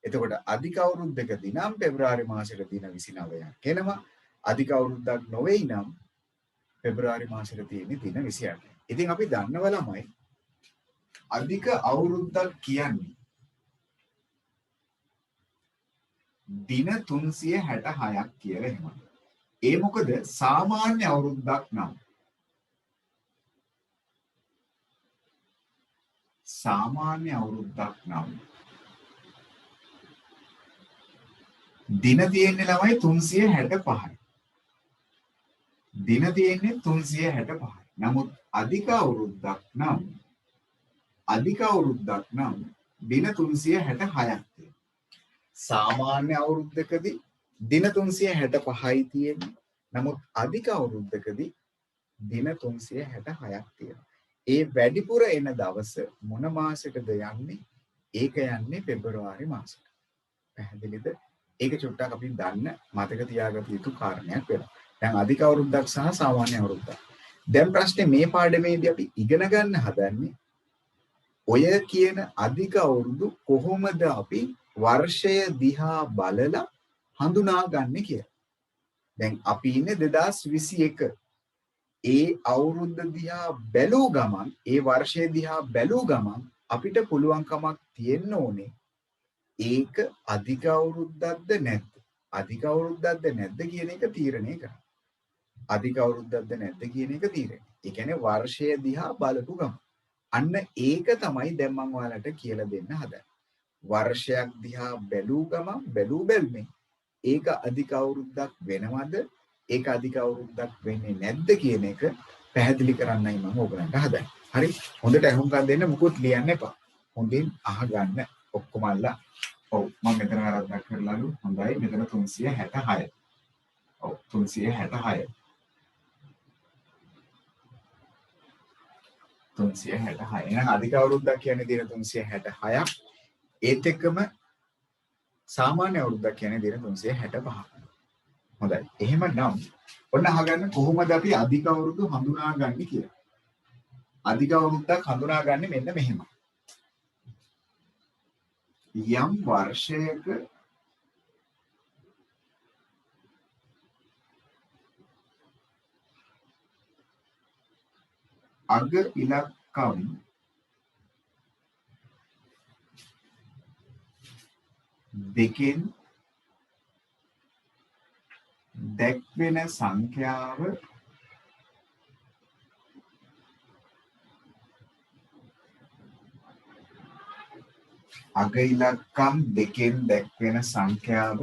එතකොට අධික අවුරුද්දකදී නම් පෙබරවාරි මාසෙට දින 29ක් එනවා. අධික අවුරුද්දක් නොවේයි නම් පෙබරවාරි මාසෙට තියෙන දින 28යි. ඉතින් අපි දන්නවා ළමයි අධික අවුරුද්දක් කියන්නේ දින 366ක් කියලා එහෙමයි. ඒ මොකද සාමාන්‍ය අවුරුද්දක් නම් දින තියෙන්නේ ළමයි 365යි. දින තියෙන්නේ 365යි. නමුත් අධික අවුරුද්දක් නම් දින 366ක් තියෙනවා. සාමාන්‍ය අවුරුද්දකදී දින 365යි තියෙන්නේ. නමුත් අධික අවුරුද්දකදී දින 366ක් තියෙනවා. ඒ වැඩිපුර එන දවස මොන මාසෙටද යන්නේ? ඒක යන්නේ පෙබරවාරි මාසෙට. පැහැදිලිද? ඒක චුට්ටක් අපි දන්න මතක තියාගත යුතු කාරණයක් වෙනවා. දැන් අධික අවුරුද්දක් සහ සාමාන්‍ය අවුරුද්දක්. දැන් ප්‍රශ්නේ මේ පාඩමේදී අපි ඉගෙන ගන්න හදන්නේ ඔය කියන අධික අවුරුදු කොහොමද අපි වර්ෂය දිහා බලලා හඳුනාගන්නේ කියලා. දැන් අපි ඉන්නේ 2021. ඒ අවුරුද්ද දිහා බැලූ ගමන්, ඒ වර්ෂය දිහා බැලූ ගමන් අපිට පුළුවන්කමක් තියෙන්න ඕනේ ඒක අධික අවුරුද්දක්ද නැද්ද? අධික අවුරුද්දක්ද නැද්ද කියන එක තීරණය කරන්න. අධික අවුරුද්දක්ද නැද්ද කියන එක තීරණය. ඒ කියන්නේ වර්ෂය දිහා බලපු ගමන්. අන්න ඒක තමයි දැන් මම ඔයාලට කියලා දෙන්න හදන්නේ. වර්ෂයක් දිහා බැලූ ගමන් බැලූ බැල්මේ ඒක අධික අවුරුද්දක් වෙනවද? ඒක අධික අවුරුද්දක් වෙන්නේ නැද්ද කියන එක පැහැදිලි කරන්නයි මම ඔයගලන්ට හදන්නේ. හරි? හොඳට අහුම්කම් දෙන්න මුකුත් ලියන්න එපා. හොඳින් අහගන්න ඔක්කොම අල්ලා. ඔව් මම මෙතන වැරද්දක් කරලාලු. හොඳයි. මෙතන 366. ඔව් 366. 366. එහෙනම් අධික අවුරුද්දක් කියන්නේ දින 366ක්. ඒත් එක්කම සාමාන්‍ය අවුරුද්දක් කියන්නේ දින 365ක්. හොඳයි. එහෙමනම් ඔන්න අහගන්න කොහොමද අපි අධික අවුරුදු හඳුනාගන්නේ කියලා. අධික අවුරුද්දක් හඳුනාගන්නේ මෙන්න මෙහෙම. යම් වර්ෂයක අග ඉලක්කම් දෙකෙන් දැක්වෙන සංඛ්‍යාව අග ඉලක්කම් දෙකෙන් දැක්වෙන සංඛ්‍යාව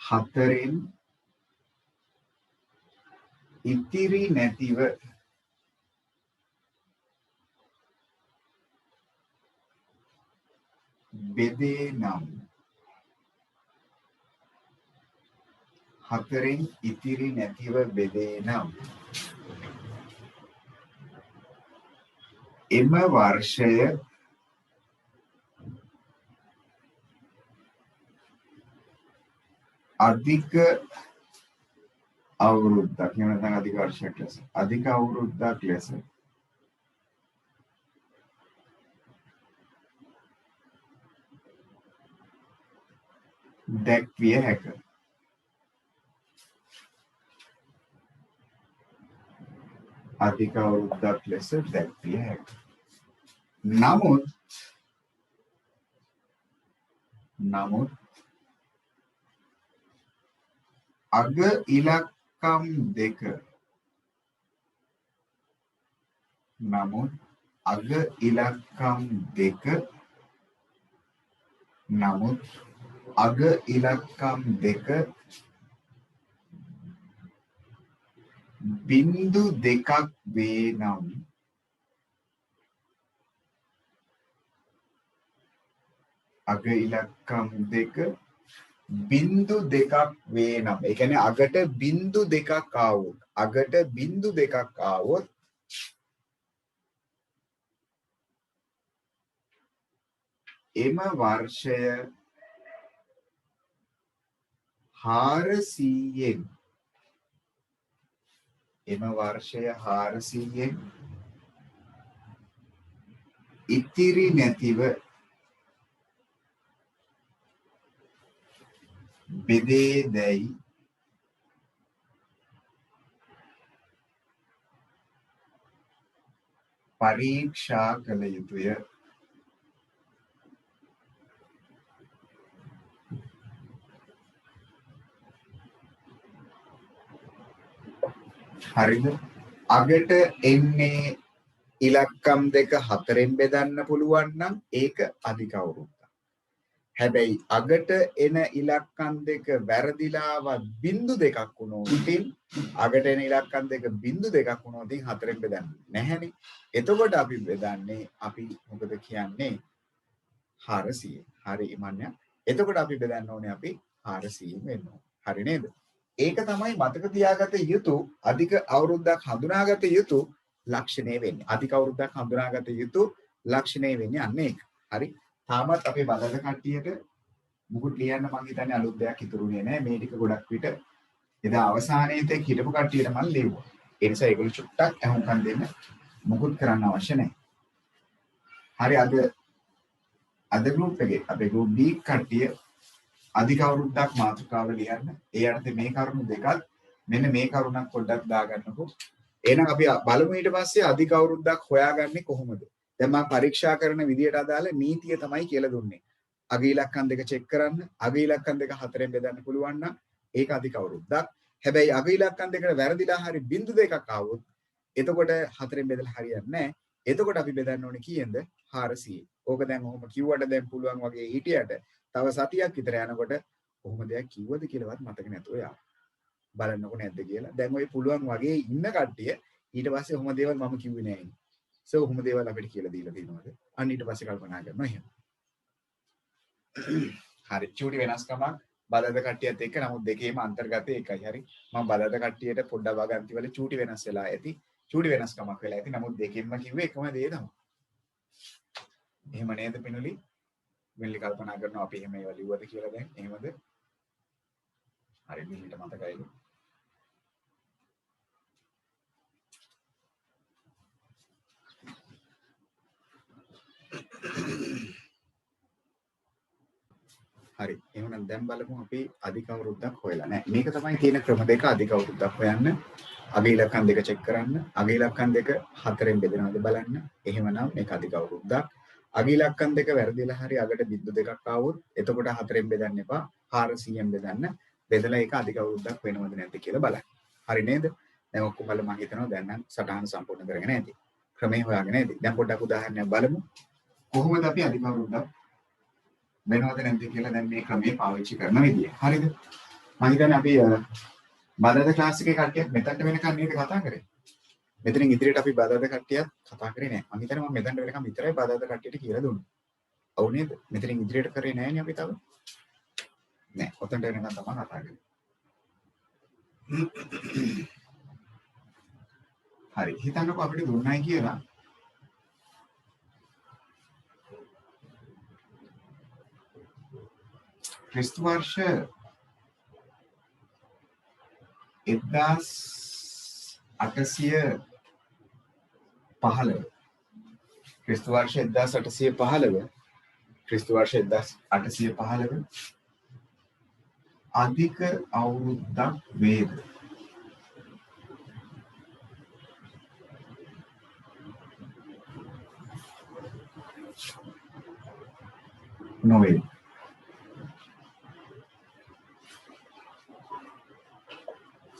හතරෙන් ඉතිරි නැතිව බෙදේ නම් හතරෙන් ඉතිරි නැතිව බෙදේ නම් එම වර්ෂය අධික අවුරුද්දක් එහෙම නැත්නම් අධික වර්ෂයක් ලෙස අධික අවුරුද්දක් ලෙස දැක්විය හැක. අධික අවුරුද්දක් ලෙස දැක්විය හැක. නමුත් අග ඉලක්කම් දෙක බිංදු දෙකක් වේ නම් අග ඉලක්කම් දෙක බිංදු දෙකක් වේ නම් ඒ කියන්නේ අගට බිංදු දෙකක් ආවොත් එම වර්ෂය 400න් ඉතිරි නැතිව බෙදේදැයි පරීක්ෂා කළ යුතුය. හරිද? අගට එන්නේ ඉලක්කම් දෙක හතරෙන් බෙදන්න පුළුවන් නම් ඒක අධික අවුරුද්දක්. හැබැයි අගට එන ඉලක්කම් දෙක වැරදිලාවත් බිංදු දෙකක් වුණොත් අගට එන ඉලක්කම් දෙක බිංදු දෙකක් වුණොත් හතරෙන් බෙදන්නේ නැහැනේ. එතකොට අපි බෙදන්නේ අපි මොකද කියන්නේ 400. හරි ඉමන්ය. එතකොට අපි බෙදන්න ඕනේ අපි 400 වෙන්න ඕනේ. හරි නේද? ඒක තමයි මතක තියාගත යුතු අධික අවුරුද්දක් හඳුනාගත යුතු ලක්ෂණය වෙන්නේ. අධික අවුරුද්දක් හඳුනාගත යුතු ලක්ෂණය වෙන්නේ අන්න ඒක. හරි. තාමත් අපේ බදද කට්ටියට මුකුත් ලියන්න මම හිතන්නේ අලුත් දෙයක් ඉතුරුනේ නැහැ. මේ ටික ගොඩක් විට එදා අවසානයේදී හිටපු කට්ටියට මම ලියුවා. ඒ නිසා ඒගොල්ලෝ චුට්ටක් අහුම්කම් දෙන්න මුකුත් කරන්න අවශ්‍ය නැහැ. හරි අද ගෲප් එකේ අපේ ගෲප් B කට්ටිය අධික අවුරුද්දක් මාතෘකාව ලියන්න. ඒ යටතේ මේ කරුණු දෙකත් මෙන්න මේ කරුණක් පොඩ්ඩක් දාගන්නකො. එහෙනම් අපි බලමු ඊට පස්සේ අධික අවුරුද්දක් හොයාගන්නේ කොහොමද? දැන් මම පරීක්ෂා කරන විදියට අදාළ නීතිය තමයි කියලා දුන්නේ. අග ඉලක්කම් දෙක චෙක් කරන්න. අග ඉලක්කම් දෙක හතරෙන් බෙදන්න පුළුවන් නම් ඒක අධික අවුරුද්දක්. හැබැයි අග ඉලක්කම් දෙකට වැරදිලා හරි බිංදු දෙකක් ආවොත් එතකොට හතරෙන් බෙදලා හරියන්නේ නැහැ. එතකොට අපි බෙදන්න ඕනේ කීයෙන්ද? 400. ඕක දැන් ඔහොම කිව්වට දැන් පුළුවන් වගේ හිටියට තව සතියක් විතර යනකොට කොහොම දෙයක් කිව්වද කියලාවත් මතක නැතුව යා. බලන්නකො නැද්ද කියලා. දැන් ඔය පුළුවන් වගේ ඉන්න කට්ටිය ඊට පස්සේ ඔහොම දේවල් මම කිව්වේ නෑ. ඔහොම දේවල් අපිට කියලා දීලා තියෙනවද? අන්න ඊට පස්සේ කල්පනා කරනවා එහෙම. හරි චූටි වෙනස්කමක් බදද කට්ටියත් එක්ක නමුත් දෙකේම අන්තර්ගතය එකයි. හරි මම බදද කට්ටියට පොඩ්ඩක් වගන්ති වල චූටි වෙනස් වෙලා ඇති. චූටි වෙනස්කමක් වෙලා ඇති. නමුත් දෙකෙන්ම කිව්වේ එකම දේ තමයි. එහෙම නේද පිනුලි? වෙලි කල්පනා කරනවා අපි එහෙම ඒවා ලිව්වද කියලා දැන් එහෙමද? හරි මිනිට මතකයිද? හරි එහෙනම් දැන් බලමු අපි අධික අවුරුද්දක් හොයලා නැහැ. මේක තමයි තියෙන ක්‍රම දෙක අධික අවුරුද්දක් හොයන්න. අග ඉලක්කම් දෙක චෙක් කරන්න. අග ඉලක්කම් දෙක 4ෙන් බෙදෙනවද බලන්න. එහෙමනම් මේක අධික අවුරුද්දක්. අග ඉලක්කම් දෙක වැරදිලා හරි අගට බිඳු දෙකක් ආවොත් එතකොට 4ෙන් බෙදන්න එපා. 400ෙන් බෙදන්න. බෙදලා ඒක අධික අවුරුද්දක් වෙනවද නැද්ද කියලා බලන්න. හරි නේද? දැන් ඔක්කොම මම හිතනවා දැන් නම් සටහන සම්පූර්ණ කරගෙන ඇති. ක්‍රමේ හොයාගෙන ඇති. දැන් පොඩ්ඩක් උදාහරණයක් බලමු. කොහොමද අපි අධික අවුරුද්දක් වෙනවද නැද්ද කියලා දැන් මේ ක්‍රමයේ පාවිච්චි කරන විදිය. හරිද? මම හිතන්නේ අපි බදාදා ක්ලාස් එකේ කට්ටියක් මෙතනට වෙනකන් නේද කතා කරේ. මෙතනින් ඉදිරියට අපි බදාදා කට්ටියක් කතා කරේ නෑ. මම හිතන්නේ මම මෙතනට වෙනකන් විතරයි බදාදා කට්ටියට කියලා දුන්නේ. ඔව් නේද? මෙතනින් ඉදිරියට කරේ නෑනේ අපි තව. නෑ. ඔතනට වෙනකන් තමයි කතා කරේ. හරි. හිතන්නකෝ අපිට දුන්නයි කියලා ක්‍රිස්තු වර්ෂ 1815 ක්‍රිස්තු වර්ෂ 1815 ක්‍රිස්තු වර්ෂ 1815 අධික අවුරුද්දක් වේද නොවේ.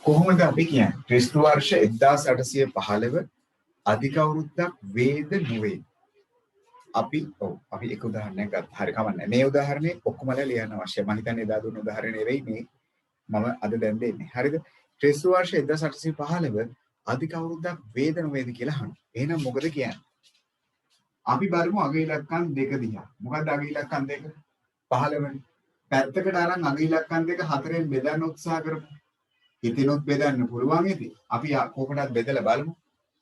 කොහොමද අපි කියන්නේ ක්‍රිස්තු වර්ෂ 1815 අධික අවුරුද්දක් වේද නොවේ. අපි එක උදාහරණයක් ගත්තා. හරි කමන්නේ. මේ උදාහරණේ ඔක්කොමලා ලියන්න අවශ්‍යයි. මම හිතන්නේ එදා දුන්න උදාහරණේ නෙවෙයි මේ මම අද දැන් දෙන්නේ. හරිද? ක්‍රිස්තු වර්ෂ 1815 අධික අවුරුද්දක් වේද නොවේද කියලා අහනවා. එහෙනම් මොකද කියන්නේ? අපි බලමු අග ඉලක්කම් දෙක දිහා. මොකක්ද අග ඉලක්කම් දෙක? 15 වෙනි. පැත්තකට අරන් අග ඉලක්කම් දෙක 4ෙන් බෙදන්න උත්සාහ කරමු. ඉතිනොත් බෙදන්න පුළුවන් ඉතින්. අපි කොකටත් බෙදලා බලමු.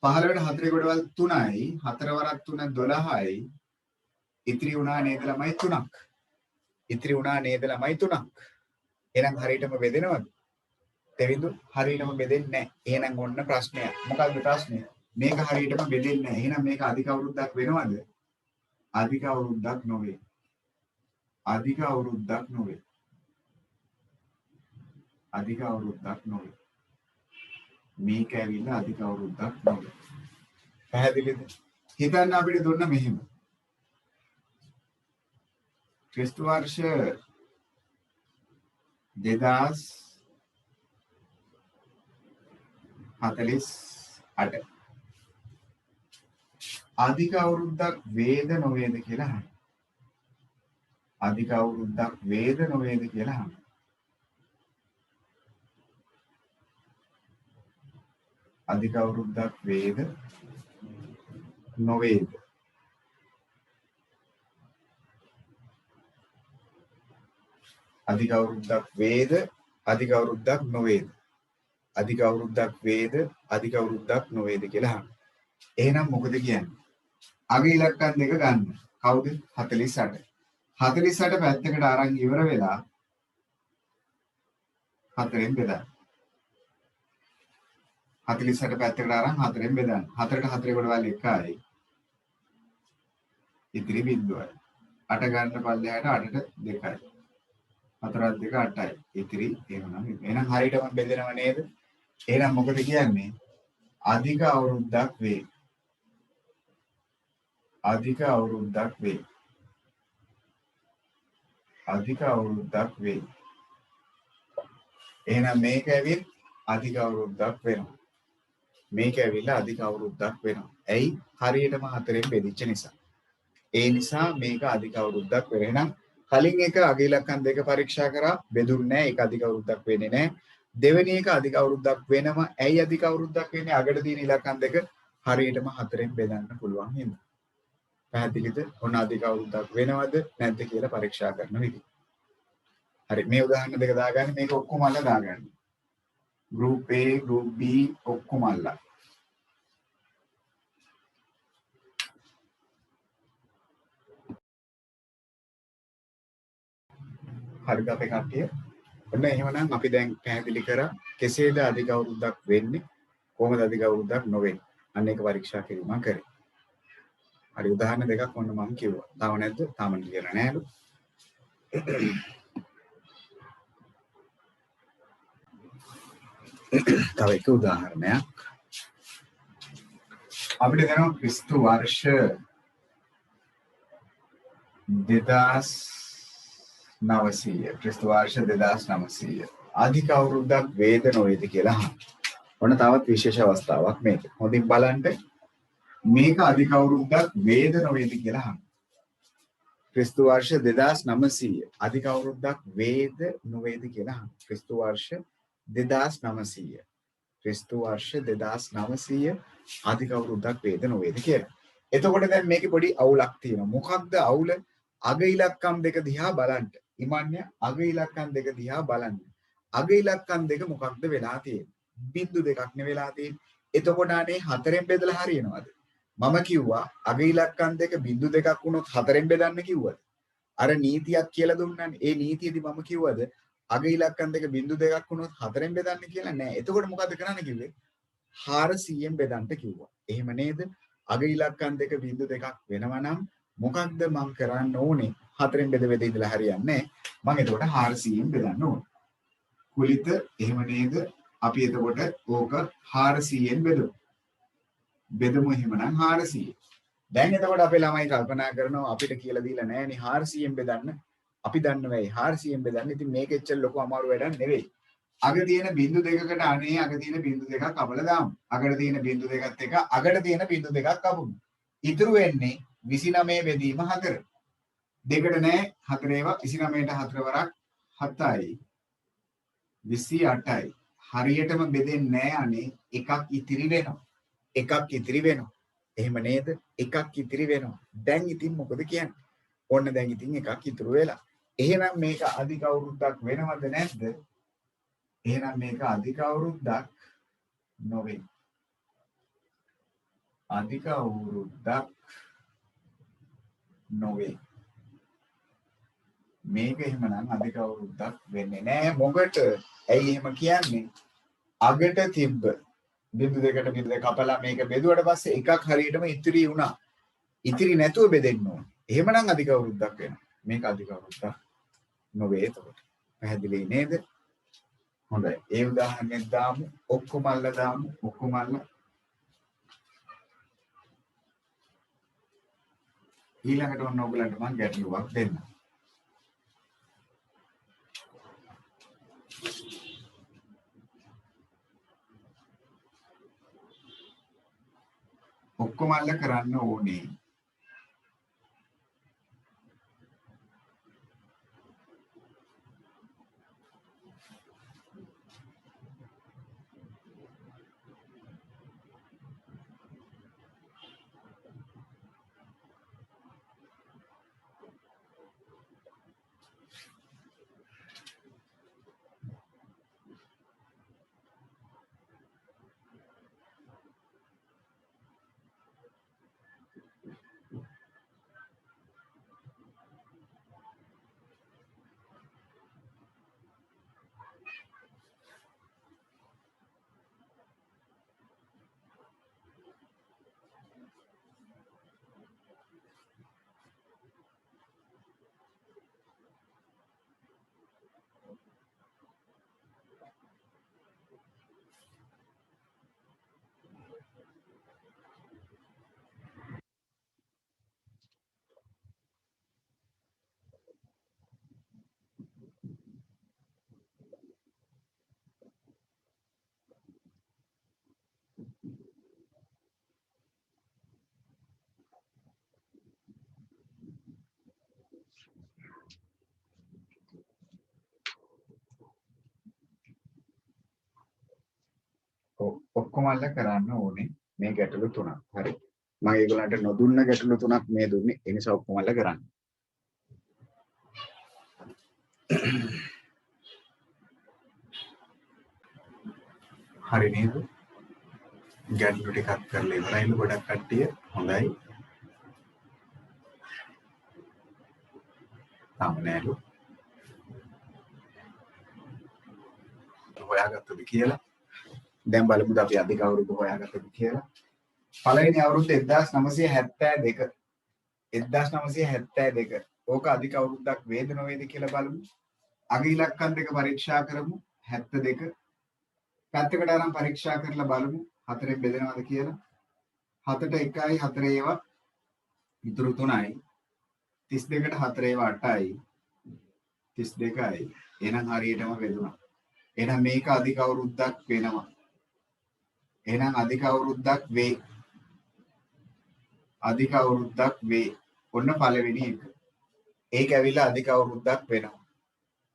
15ට 4 ගොඩවල් 3යි 4 වරක් 3 12යි ඉතිරි වුණා නේද ළමයි 3ක්. ඉතිරි වුණා නේද ළමයි 3ක්. එහෙනම් හරියටම බෙදෙනවද? දෙවිඳු හරියටම බෙදෙන්නේ නැහැ. එහෙනම් ඔන්න ප්‍රශ්නය. මොකක්ද ප්‍රශ්නය? මේක හරියටම බෙදෙන්නේ නැහැ. එහෙනම් මේක අධික අවුරුද්දක් වෙනවද? අධික අවුරුද්දක් නොවේ. අධික අවුරුද්දක් නොවේ. අධික අවුරුද්දක් නොවේ. මේක ඇවිල්ලා අධික අවුරුද්දක් නොවේ. පැහැදිලිද? හිතන්න අපිට දුන්න මෙහෙම. ක්‍රිස්තු වර්ෂ 2048 අධික අවුරුද්දක් වේද නොවේද කියලා අහන්න. අධික අවුරුද්දක් වේද නොවේද කියලා අහන්න. අධික අවුරුද්දක් වේද නොවේද? අධික අවුරුද්දක් වේද අධික අවුරුද්දක් නොවේද? අධික අවුරුද්දක් වේද අධික අවුරුද්දක් නොවේද කියලා අහන්න. එහෙනම් මොකද කියන්නේ? අග ඉලක්කම් දෙක ගන්න. කවුද? 48. 48 පැත්තකට අරන් ඉවර වෙලා 4ෙන් බෙදන්න. 48 පැත්තකට අරන් 4ෙන් බෙදන්න. 4ට 4 ගොඩවල් 1යි. ඉතිරි බිඳුවයි. 8 ගන්න පල්ලෙහාට 8ට 2යි. 4ත් 2 8යි. ඉතිරි එහෙමනම් එහෙනම් හරියටම බෙදෙනව නේද? එහෙනම් මොකද කියන්නේ? අධික අවුරුද්දක් වේ. අධික අවුරුද්දක් වේ. අධික අවුරුද්දක් වේ. එහෙනම් මේක ඇවිත් අධික අවුරුද්දක් වෙනවා. මේක ඇවිල්ලා අධික අවුරුද්දක් වෙනවා. ඇයි? හරියටම 4ෙන් බෙදිච්ච නිසා. ඒ නිසා මේක අධික අවුරුද්දක් වෙනවා. එහෙනම් කලින් එක අග ඉලක්කම් දෙක පරීක්ෂා කරා බෙදුන්නේ නැහැ. ඒක අධික අවුරුද්දක් වෙන්නේ නැහැ. දෙවෙනි එක අධික අවුරුද්දක් වෙනවා. ඇයි අධික අවුරුද්දක් වෙන්නේ? අගට තියෙන ඉලක්කම් දෙක හරියටම 4ෙන් බෙදන්න පුළුවන් හින්දා. පැහැදිලිද? ඔන්න අධික අවුරුද්දක් වෙනවද නැද්ද කියලා පරීක්ෂා කරන විදිහ. හරි මේ උදාහරණ දෙක දාගන්න මේක ඔක්කොම අල්ල දාගන්න. group A group B ඔක්කොම අල්ල. හරිද අපේ කට්ටිය? ඔන්න එහෙමනම් අපි දැන් පැහැදිලි කරා කෙසේද අධික අවුරුද්දක් වෙන්නේ කොහොමද අධික අවුරුද්දක් නොවෙන්නේ. අන්න ඒක පරීක්ෂා කිරීමක් කරේ. හරි උදාහරණ දෙකක් ඔන්න මම කිව්වා. තාම නැද්ද? තාම කියලා නෑලු. තව එක උදාහරණයක් අපිට දෙනවා ක්‍රිස්තු වර්ෂ 2900 ක්‍රිස්තු වර්ෂ 2900 අධික අවුරුද්දක් වේද නොවේද කියලා අහනවා. ඔන්න තවත් විශේෂ අවස්ථාවක් මේක. හොඳින් බලන්න මේක අධික අවුරුද්දක් වේද නොවේද කියලා අහනවා. ක්‍රිස්තු වර්ෂ 2900 අධික අවුරුද්දක් වේද නොවේද කියලා අහනවා. ක්‍රිස්තු වර්ෂ 2900 ක්‍රිස්තු වර්ෂ 2900 අධික අවුරුද්දක් වේද නොවේද කියලා. එතකොට දැන් මේකේ පොඩි අවුලක් තියෙනවා. මොකක්ද අවුල? අග ඉලක්කම් දෙක දිහා බලන්න. ඉමන්‍ය අග ඉලක්කම් දෙක දිහා බලන්න. අග ඉලක්කම් දෙක මොකක්ද වෙලා තියෙන්නේ? බිංදු දෙකක් නේ වෙලා තියෙන්නේ. එතකොට අනේ හතරෙන් බෙදලා හරියනවද? මම කිව්වා අග ඉලක්කම් දෙක බිංදු දෙකක් වුණොත් හතරෙන් බෙදන්න කිව්වද? අර නීතියක් කියලා දුන්නානේ. ඒ නීතියේදී මම කිව්වද අග ඉලක්කම් දෙක බිංදු දෙකක් වුණොත් හතරෙන් බෙදන්න කියලා නෑ. එතකොට මොකද කරන්න කිව්වේ? 400න් බෙදන්න කිව්වා. එහෙම නේද? අග ඉලක්කම් දෙක බිංදු දෙකක් වෙනවා නම් මොකක්ද මම කරන්න ඕනේ? හතරෙන් බෙද ඉඳලා හරියන්නේ මම එතකොට 400න් බෙදන්න ඕනේ. කුලිත එහෙම නේද? අපි එතකොට ඕක 400න් බෙදමු එහෙමනම් 400. දැන් එතකොට අපේ ළමයි කල්පනා කරනවා අපිට කියලා දීලා නැහැනේ 400න් බෙදන්න. අපි දන්නවයි 400න් බෙදන්න. ඉතින් මේක එච්චර ලොකු අමාරු වැඩක් නෙවෙයි. අග තියෙන බිංදු දෙකකට අනේ අග තියෙන බිංදු දෙකක් කපලා දාමු. අගට තියෙන බිංදු දෙකත් එක අගට තියෙන බිංදු දෙකක් කපමු. ඉතුරු වෙන්නේ 29 බෙදීම 4. දෙකට නෑ 4 ඒවා 29ට 4 වරක් 7යි 28යි. හරියටම බෙදෙන්නේ නෑ අනේ එකක් ඉතිරි වෙනවා. එකක් ඉතිරි වෙනවා. එහෙම නේද? එකක් ඉතිරි වෙනවා. දැන් ඉතින් මොකද කියන්නේ? ඔන්න දැන් ඉතින් එකක් ඉතුරු වෙලා. එහෙනම් මේක අධික අවුරුද්දක් වෙනවද නැද්ද? එහෙනම් මේක අධික අවුරුද්දක් නොවේ. අධික අවුරුද්දක් නොවේ. මේක එහෙමනම් අධික අවුරුද්දක් වෙන්නේ නෑ. මොකට? ඇයි එහෙම කියන්නේ? අගට තිබ්බ බිංදු දෙකට බිංදු දෙක කපලා මේක බෙදුවට පස්සේ එකක් හරියටම ඉතිරි වුණා. ඉතිරි නැතුව බෙදෙන්න ඕනේ. එහෙමනම් අධික අවුරුද්දක් වෙනවා. මේක අධික අවුරුද්දක් නොවේ. එතකොට පැහැදිලි නේද? හොඳයි. ඒ උදාහරණයක් දාමු. ඔක්කොමල්ල දාමු. ඔක්කොමල්ල. ඊළඟට ඔන්න ඔයගලන්ට මම ගැටලුවක් දෙන්නම්. ඔක්කොමල්ල කරන්න ඕනේ. ඔක්කොමල්ල කරන්න ඕනේ මේ ගැටලු තුනක්. හරි. මම ඒගොල්ලන්ට නොදුන්න ගැටලු තුනක් මේ දුන්නේ. ඒ නිසා ඔක්කොමල්ල කරන්න. හරි නේද? ගැටලු ටිකක් කරලා ඉවරයිලු ගොඩක් කට්ටිය. හොඳයි. තාම නෑලු. හොයාගත්තද කියලා. දැන් බලමුද අපි අධික අවුරුදු හොයාගත්තද කියලා. පළවෙනි අවුරුද්ද 1972. 1972. ඕක අධික අවුරුද්දක් වේද නොවේද කියලා බලමු. අග ඉලක්කම් දෙක පරීක්ෂා කරමු. 72 පැත්තකට අරන් පරීක්ෂා කරලා බලමු 4ෙන් බෙදෙනවද කියලා. 7ට 1යි 4 ඒවා ඉතුරු 3යි. 32ට 4 ඒවා 8යි. 32යි. එහෙනම් හරියටම බෙදුණා. එහෙනම් මේක අධික අවුරුද්දක් වෙනවා. එහෙනම් අධික අවුරුද්දක් වේ. අධික අවුරුද්දක් වේ. ඔන්න පළවෙනි එක. ඒක ඇවිල්ලා අධික අවුරුද්දක් වෙනවා.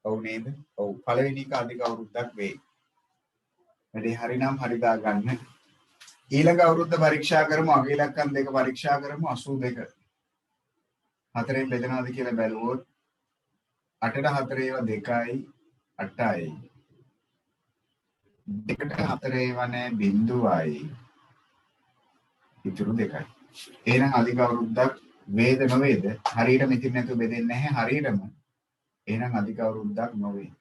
ඔව් නේද? ඔව්. පළවෙනි එක අධික අවුරුද්දක් වේ. වැඩේ හරිනම් හරි දාගන්න. ඊළඟ අවුරුද්ද පරීක්ෂා කරමු. අග ඉලක්කම් දෙක පරීක්ෂා කරමු 82. 4ෙන් බෙදනවාද කියලා බැලුවොත් 8ට 4 ඒවා 2යි 8යි. 2ට 4 ඒවා නෑ 0යි. ඉතුරු 2යි. එහෙනම් අධික අවුරුද්දක් වේද නොවේද? හරියටම ඉතින් නැතුව බෙදෙන්නේ නැහැ හරියටම. එහෙනම් අධික අවුරුද්දක් නොවේ.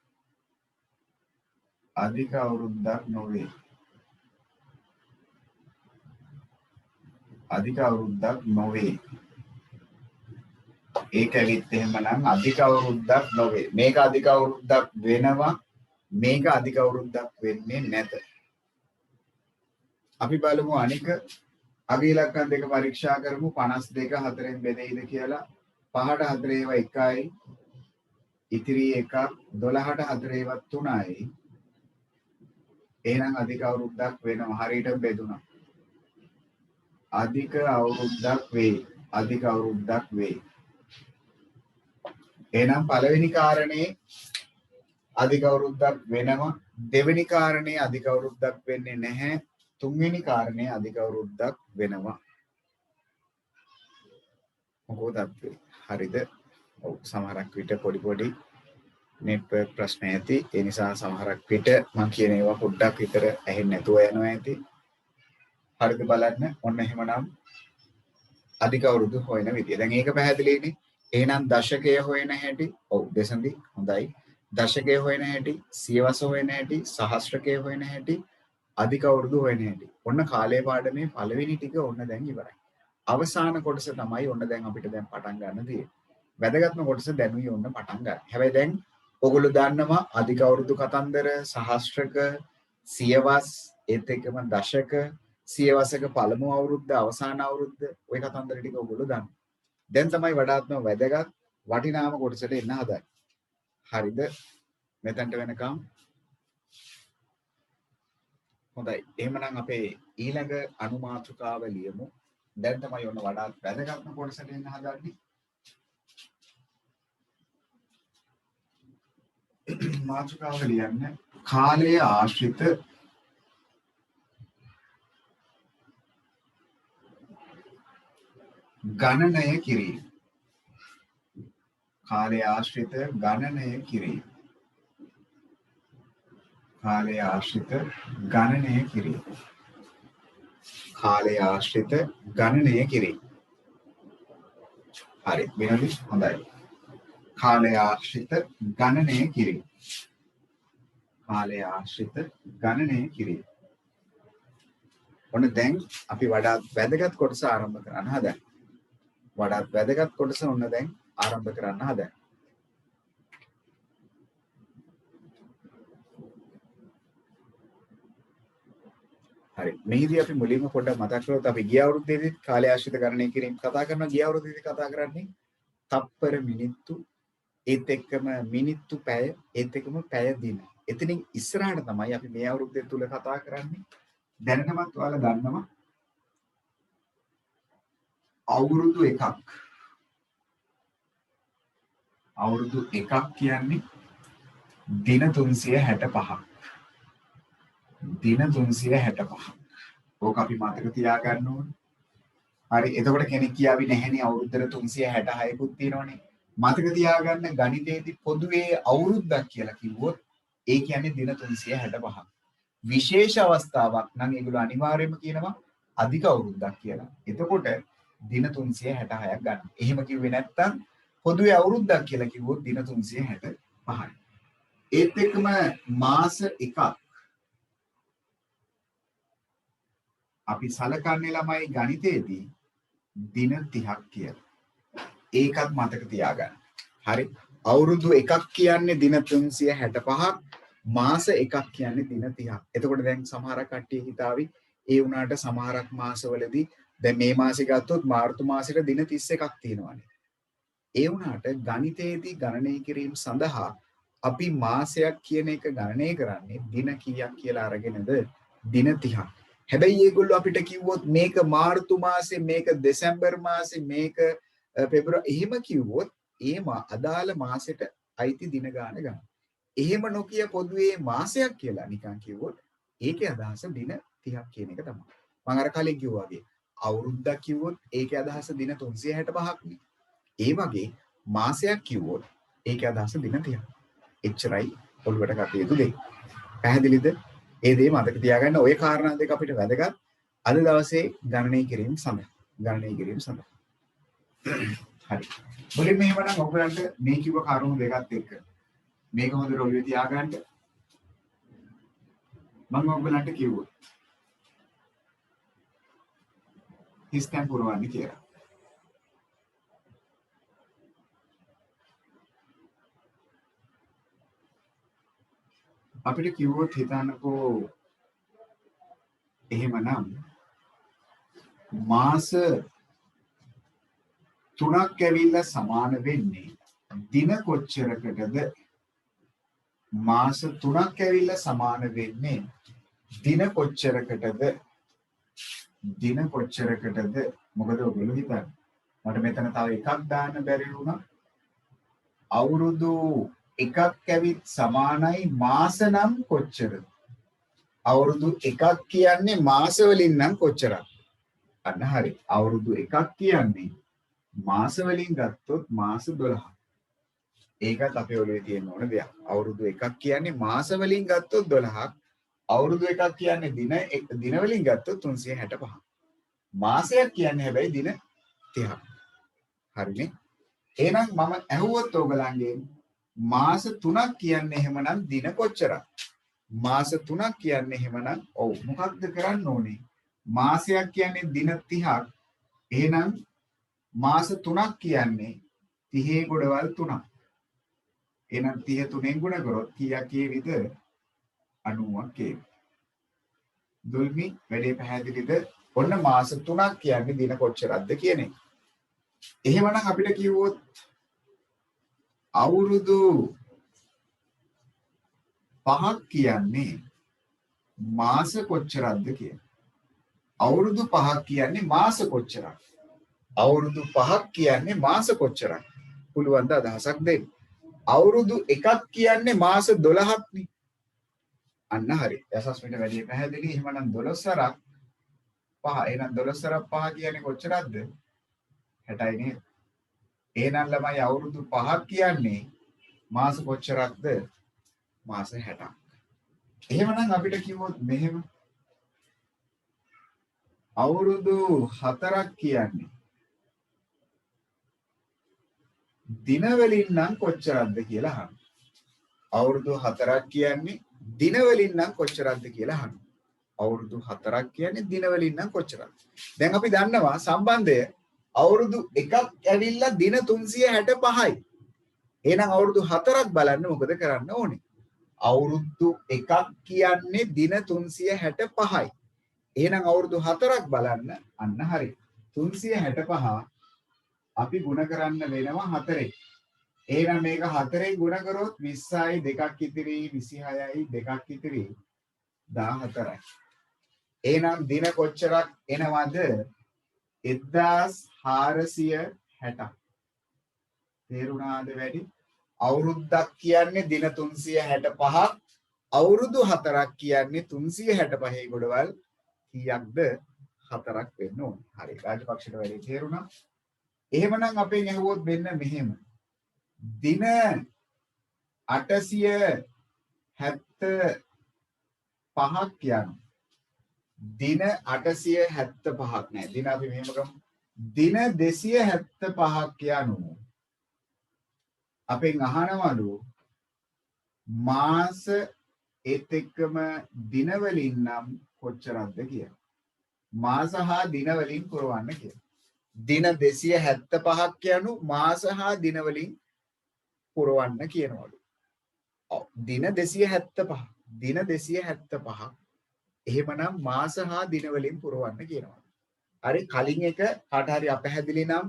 අධික අවුරුද්දක් නොවේ. අධික අවුරුද්දක් නොවේ. ඒක ඇවිත් එහෙමනම් අධික අවුරුද්දක් නොවේ. මේක අධික අවුරුද්දක් වෙනවා. මේක අධික අවුරුද්දක් වෙන්නේ නැත. අපි බලමු අනික අග ඉලක්කම් දෙක පරීක්ෂා කරමු 52 4ෙන් බෙදෙයිද කියලා. 5ට 4 ඒවා 1යි. ඉතිරි එකක් 12ට 4 ඒවා 3යි. එහෙනම් අධික අවුරුද්දක් වෙනවා. හරියට බෙදුණා. අධික අවුරුද්දක් වේ. අධික අවුරුද්දක් වේ. එහෙනම් පළවෙනි කාරණේ අධික අවුරුද්දක් වෙනවා. දෙවෙනි කාරණේ අධික අවුරුද්දක් වෙන්නේ නැහැ. තුන්වෙනි කාරණේ අධික අවුරුද්දක් වෙනවා. මොකද අපි හරිද? ඔව් සමහරක් විට පොඩි නෙට්වර්ක් ප්‍රශ්න ඇති. ඒ නිසා සමහරක් විට මම කියන ඒවා පොඩ්ඩක් විතර ඇහෙන්නේ නැතුව යනවා ඇති. හරිද බලන්න. ඔන්න එහෙමනම් අධික අවුරුදු හොයන විදිය. දැන් ඒක පැහැදිලිනේ. එහෙනම් දශකය හොයන හැටි. ඔව් දෙසඳි හොඳයි. දශකය හොයන හැටි, සියවස හොයන හැටි, සහස්‍රකය හොයන හැටි, අධික අවුරුදු හොයන හැටි. ඔන්න කාලය පාඩමේ පළවෙනි ටික ඔන්න දැන් ඉවරයි. අවසාන කොටස තමයි ඔන්න දැන් අපිට දැන් පටන් ගන්න තියෙන්නේ. වැදගත්ම කොටස දැනුයි ඔන්න පටන් ගන්න. හැබැයි දැන් ඔයගොල්ලෝ දන්නවා අධික අවුරුදු කතන්දර, සහස්‍රක, සියවස්, ඒත් එක්කම දශක, සියවසක පළමු අවුරුද්ද, අවසාන අවුරුද්ද, ওই කතන්දර ටික ඔයගොල්ලෝ දන්නවා. දැන් තමයි වඩාත්ම වැදගත් වටිනාම කොටසට එන්න හදන්නේ. හරිද? මෙතනට වෙනකම් හොඳයි. එහෙමනම් අපේ ඊළඟ අනුමාතෘකාව ලියමු. දැන් තමයි ඔන්න වඩාත් වැදගත්ම කොටසට එන්න හදන්නේ. මාතෘකාව ලියන්න කාලය ආශ්‍රිත ගණනය කිරීම. කාලය ආශ්‍රිත ගණනය කිරීම. කාලය ආශ්‍රිත ගණනය කිරීම. කාලය ආශ්‍රිත ගණනය කිරීම. හරි වෙනදි හොඳයි. කාලය ආශ්‍රිත ගණනය කිරීම. කාලය ආශ්‍රිත ගණනය කිරීම. ඔන්න දැන් අපි වඩාත් වැදගත් කොටස ආරම්භ කරන්න හදන්නේ. වඩාත් වැදගත් කොටස ඔන්න දැන් ආරම්භ කරන්න හදන්නේ. හරි මේදී අපි මුලින්ම පොඩ්ඩක් මතක් කරලා අපි ගිය අවුරුද්දේදී කාලය ආශ්‍රිත ගණනය කිරීම කතා කරනවා. ගිය අවුරුද්දේදී කතා කරන්නේ තප්පර මිනිත්තු ඒත් එක්කම මිනිත්තු පැය ඒත් එක්කම පැය දින. එතනින් ඉස්සරහට තමයි අපි මේ අවුරුද්දේ තුල කතා කරන්නේ. දැනටමත් ඔයාලා දන්නවා අවුරුදු එකක්. අවුරුදු එකක් කියන්නේ දින 365ක්. දින 365ක්. ඕක අපි මතක තියාගන්න ඕනේ. හරි එතකොට කෙනෙක් කියාවි නැහෙනේ අවුරුද්දට 366කුත් තියෙනවනේ. මතක තියාගන්න ගණිතයේදී පොදුවේ අවුරුද්දක් කියලා කිව්වොත් ඒ කියන්නේ දින 365ක්. විශේෂ අවස්ථාවක් නම් ඒගොල්ලෝ අනිවාර්යයෙන්ම කියනවා අධික අවුරුද්දක් කියලා. එතකොට දින 366ක් ගන්න. එහෙම කිව්වේ නැත්තම් පොදුවේ අවුරුද්දක් කියලා කිව්වොත් දින 365යි. ඒත් එක්කම මාස එකක් අපි සලකන්නේ ළමයි ගණිතයේදී දින 30ක් කියලා. ඒකත් මතක තියාගන්න. හරි. අවුරුදු එකක් කියන්නේ දින 365ක්. මාස එකක් කියන්නේ දින 30ක්. එතකොට දැන් සමහරක් කට්ටිය හිතාවි ඒ වුණාට සමහරක් මාසවලදී දැන් මේ මාසෙ ගත්තොත් මාර්තු මාසෙට දින 31ක් තියෙනවානේ. ඒ වුණාට ගණිතයේදී ගණනය කිරීම සඳහා අපි මාසයක් කියන එක ගණනය කරන්නේ දින කීයක් කියලා අරගෙනද දින 30ක්. හැබැයි ඒගොල්ලෝ අපිට කිව්වොත් මේක මාර්තු මාසේ මේක දෙසැම්බර් මාසේ මේක පෙබරවාරි එහෙම කිව්වොත් අදාළ මාසෙට අයිති දින ගාන ගන්න. එහෙම නොකිය පොදුවේ මාසයක් කියලා නිකන් කිව්වොත් ඒකේ අදහස දින 30ක් කියන එක තමයි. මම අර කලින් කිව්වා වගේ අවුරුද්දක් කිව්වොත් ඒකේ අදහස දින 365ක් නේ. ඒ වගේ මාසයක් කිව්වොත් ඒකේ අදහස දින 30ක්. එච්චරයි ඔළුවට ගත යුතු දෙය. පැහැදිලිද? ඒ දේ මතක තියාගන්න. ওই කාරණා දෙක අපිට වැදගත් අද දවසේ ගණනය කිරීම සඳහා. හරි. මුලින්ම එහෙමනම් ඔයගලන්ට මේ කිව්ව කරුණු දෙකත් එක්ක මේක හොඳට ඔළුවේ තියාගන්න. මම ඔයගලන්ට කිව්වොත් හිස්තැන් පුරවන්න කියලා. අපිට කිව්වොත් හිතන්නකෝ එහෙමනම් මාස 3ක් ඇවිල්ලා සමාන වෙන්නේ දින කොච්චරකටද? මාස 3ක් ඇවිල්ලා සමාන වෙන්නේ දින කොච්චරකටද? මොකද ඔයගොල්ලෝ හිතන්නේ මට මෙතන තව එකක් දාන්න බැරි වුණා. අවුරුදු එකක් ඇවිත් සමානයි මාස නම් කොච්චරද? අවුරුදු එකක් කියන්නේ මාස වලින් නම් කොච්චරද? අන්න හරි. අවුරුදු එකක් කියන්නේ මාස වලින් ගත්තොත් මාස 12ක්. ඒකත් අපේ ඔළුවේ තියෙන ඕන දෙයක්. අවුරුදු එකක් කියන්නේ මාස වලින් ගත්තොත් 12ක්. අවුරුදු එකක් කියන්නේ දින වලින් ගත්තොත් 365ක්. මාසයක් කියන්නේ හැබැයි දින 30ක්. හරිනේ? එහෙනම් මම ඇහුවොත් ඔයගලන්ගෙන් මාස 3ක් කියන්නේ එහෙමනම් දින කොච්චරද? මාස 3ක් කියන්නේ එහෙමනම් ඔව් මොකක්ද කරන්න ඕනේ? මාසයක් කියන්නේ දින 30ක්. එහෙනම් මාස 3ක් කියන්නේ 30 ගොඩවල් 3ක්. එහෙනම් 30 3ෙන් ගුණ කරොත් කීයක් ඒවිද? 90ක් ඒවි. දුල්මි වැඩේ පැහැදිලිද? ඔන්න මාස 3ක් කියන්නේ දින කොච්චරක්ද කියන එක. එහෙමනම් අපිට කිව්වොත් අවුරුදු 5ක් කියන්නේ මාස කොච්චරක්ද කියන. අවුරුදු 5ක් කියන්නේ මාස කොච්චරක්? අවුරුදු 5ක් කියන්නේ මාස කොච්චරක්? පුළුවන් ද අදහසක් දෙන්න. අවුරුදු එකක් කියන්නේ මාස 12ක් නේ. අන්න හරි. යසස්මිට වැඩි පැහැදිලි. එහෙමනම් 12 සරක් 5. එහෙනම් 12 සරක් 5 කියන්නේ කොච්චරක්ද? 60යි නේද? එහෙනම් ළමයි අවුරුදු 5ක් කියන්නේ මාස කොච්චරක්ද? මාස 60ක්. එහෙමනම් අපිට කිව්වොත් මෙහෙම අවුරුදු 4ක් කියන්නේ දින වලින් නම් කොච්චරක්ද කියලා අහන්න. අවුරුදු 4ක් කියන්නේ දින වලින් නම් කොච්චරක්ද කියලා අහන්න. අවුරුදු 4ක් කියන්නේ දින වලින් නම් කොච්චරක්ද? දැන් අපි දන්නවා සම්බන්ධය අවුරුදු එකක් ඇවිල්ලා දින 365යි. එහෙනම් අවුරුදු 4ක් බලන්න මොකද කරන්න ඕනේ? අවුරුදු එකක් කියන්නේ දින 365යි. එහෙනම් අවුරුදු 4ක් බලන්න අන්න හරි. 365 අපි ගුණ කරන්න වෙනවා 4ෙන්. එහෙනම් මේක 4ෙන් ගුණ කරොත් 20යි 2ක් ඉතිරි 26යි 2ක් ඉතිරි 14යි. එහෙනම් දින කොච්චරක් එනවද? 1460ක්. තේරුණාද වැඩි? අවුරුද්දක් කියන්නේ දින 365ක්. අවුරුදු 4ක් කියන්නේ 365 ගොඩවල් කීයක්ද? 4ක් වෙන්න ඕනේ. හරි. රාජපක්ෂට වැඩි තේරුණා? එහෙමනම් අපෙන් ඇහුවොත් මෙන්න මෙහෙම. දින 875ක් යන දින 875ක් නෑ. දින අපි මෙහෙම ගමු. දින 275ක් යනු අපෙන් අහනවලු මාස ඒත් එක්කම දින වලින් නම් කොච්චරක්ද කියලා. මාස හා දින වලින් පුරවන්න කියලා. දින 275ක් යනු මාස හා දින වලින් පුරවන්න කියනවලු. දින 275. දින 275. එහෙමනම් මාස හා දින වලින් පුරවන්න කියනවා. හරි කලින් එක කාට හරි අපැහැදිලි නම්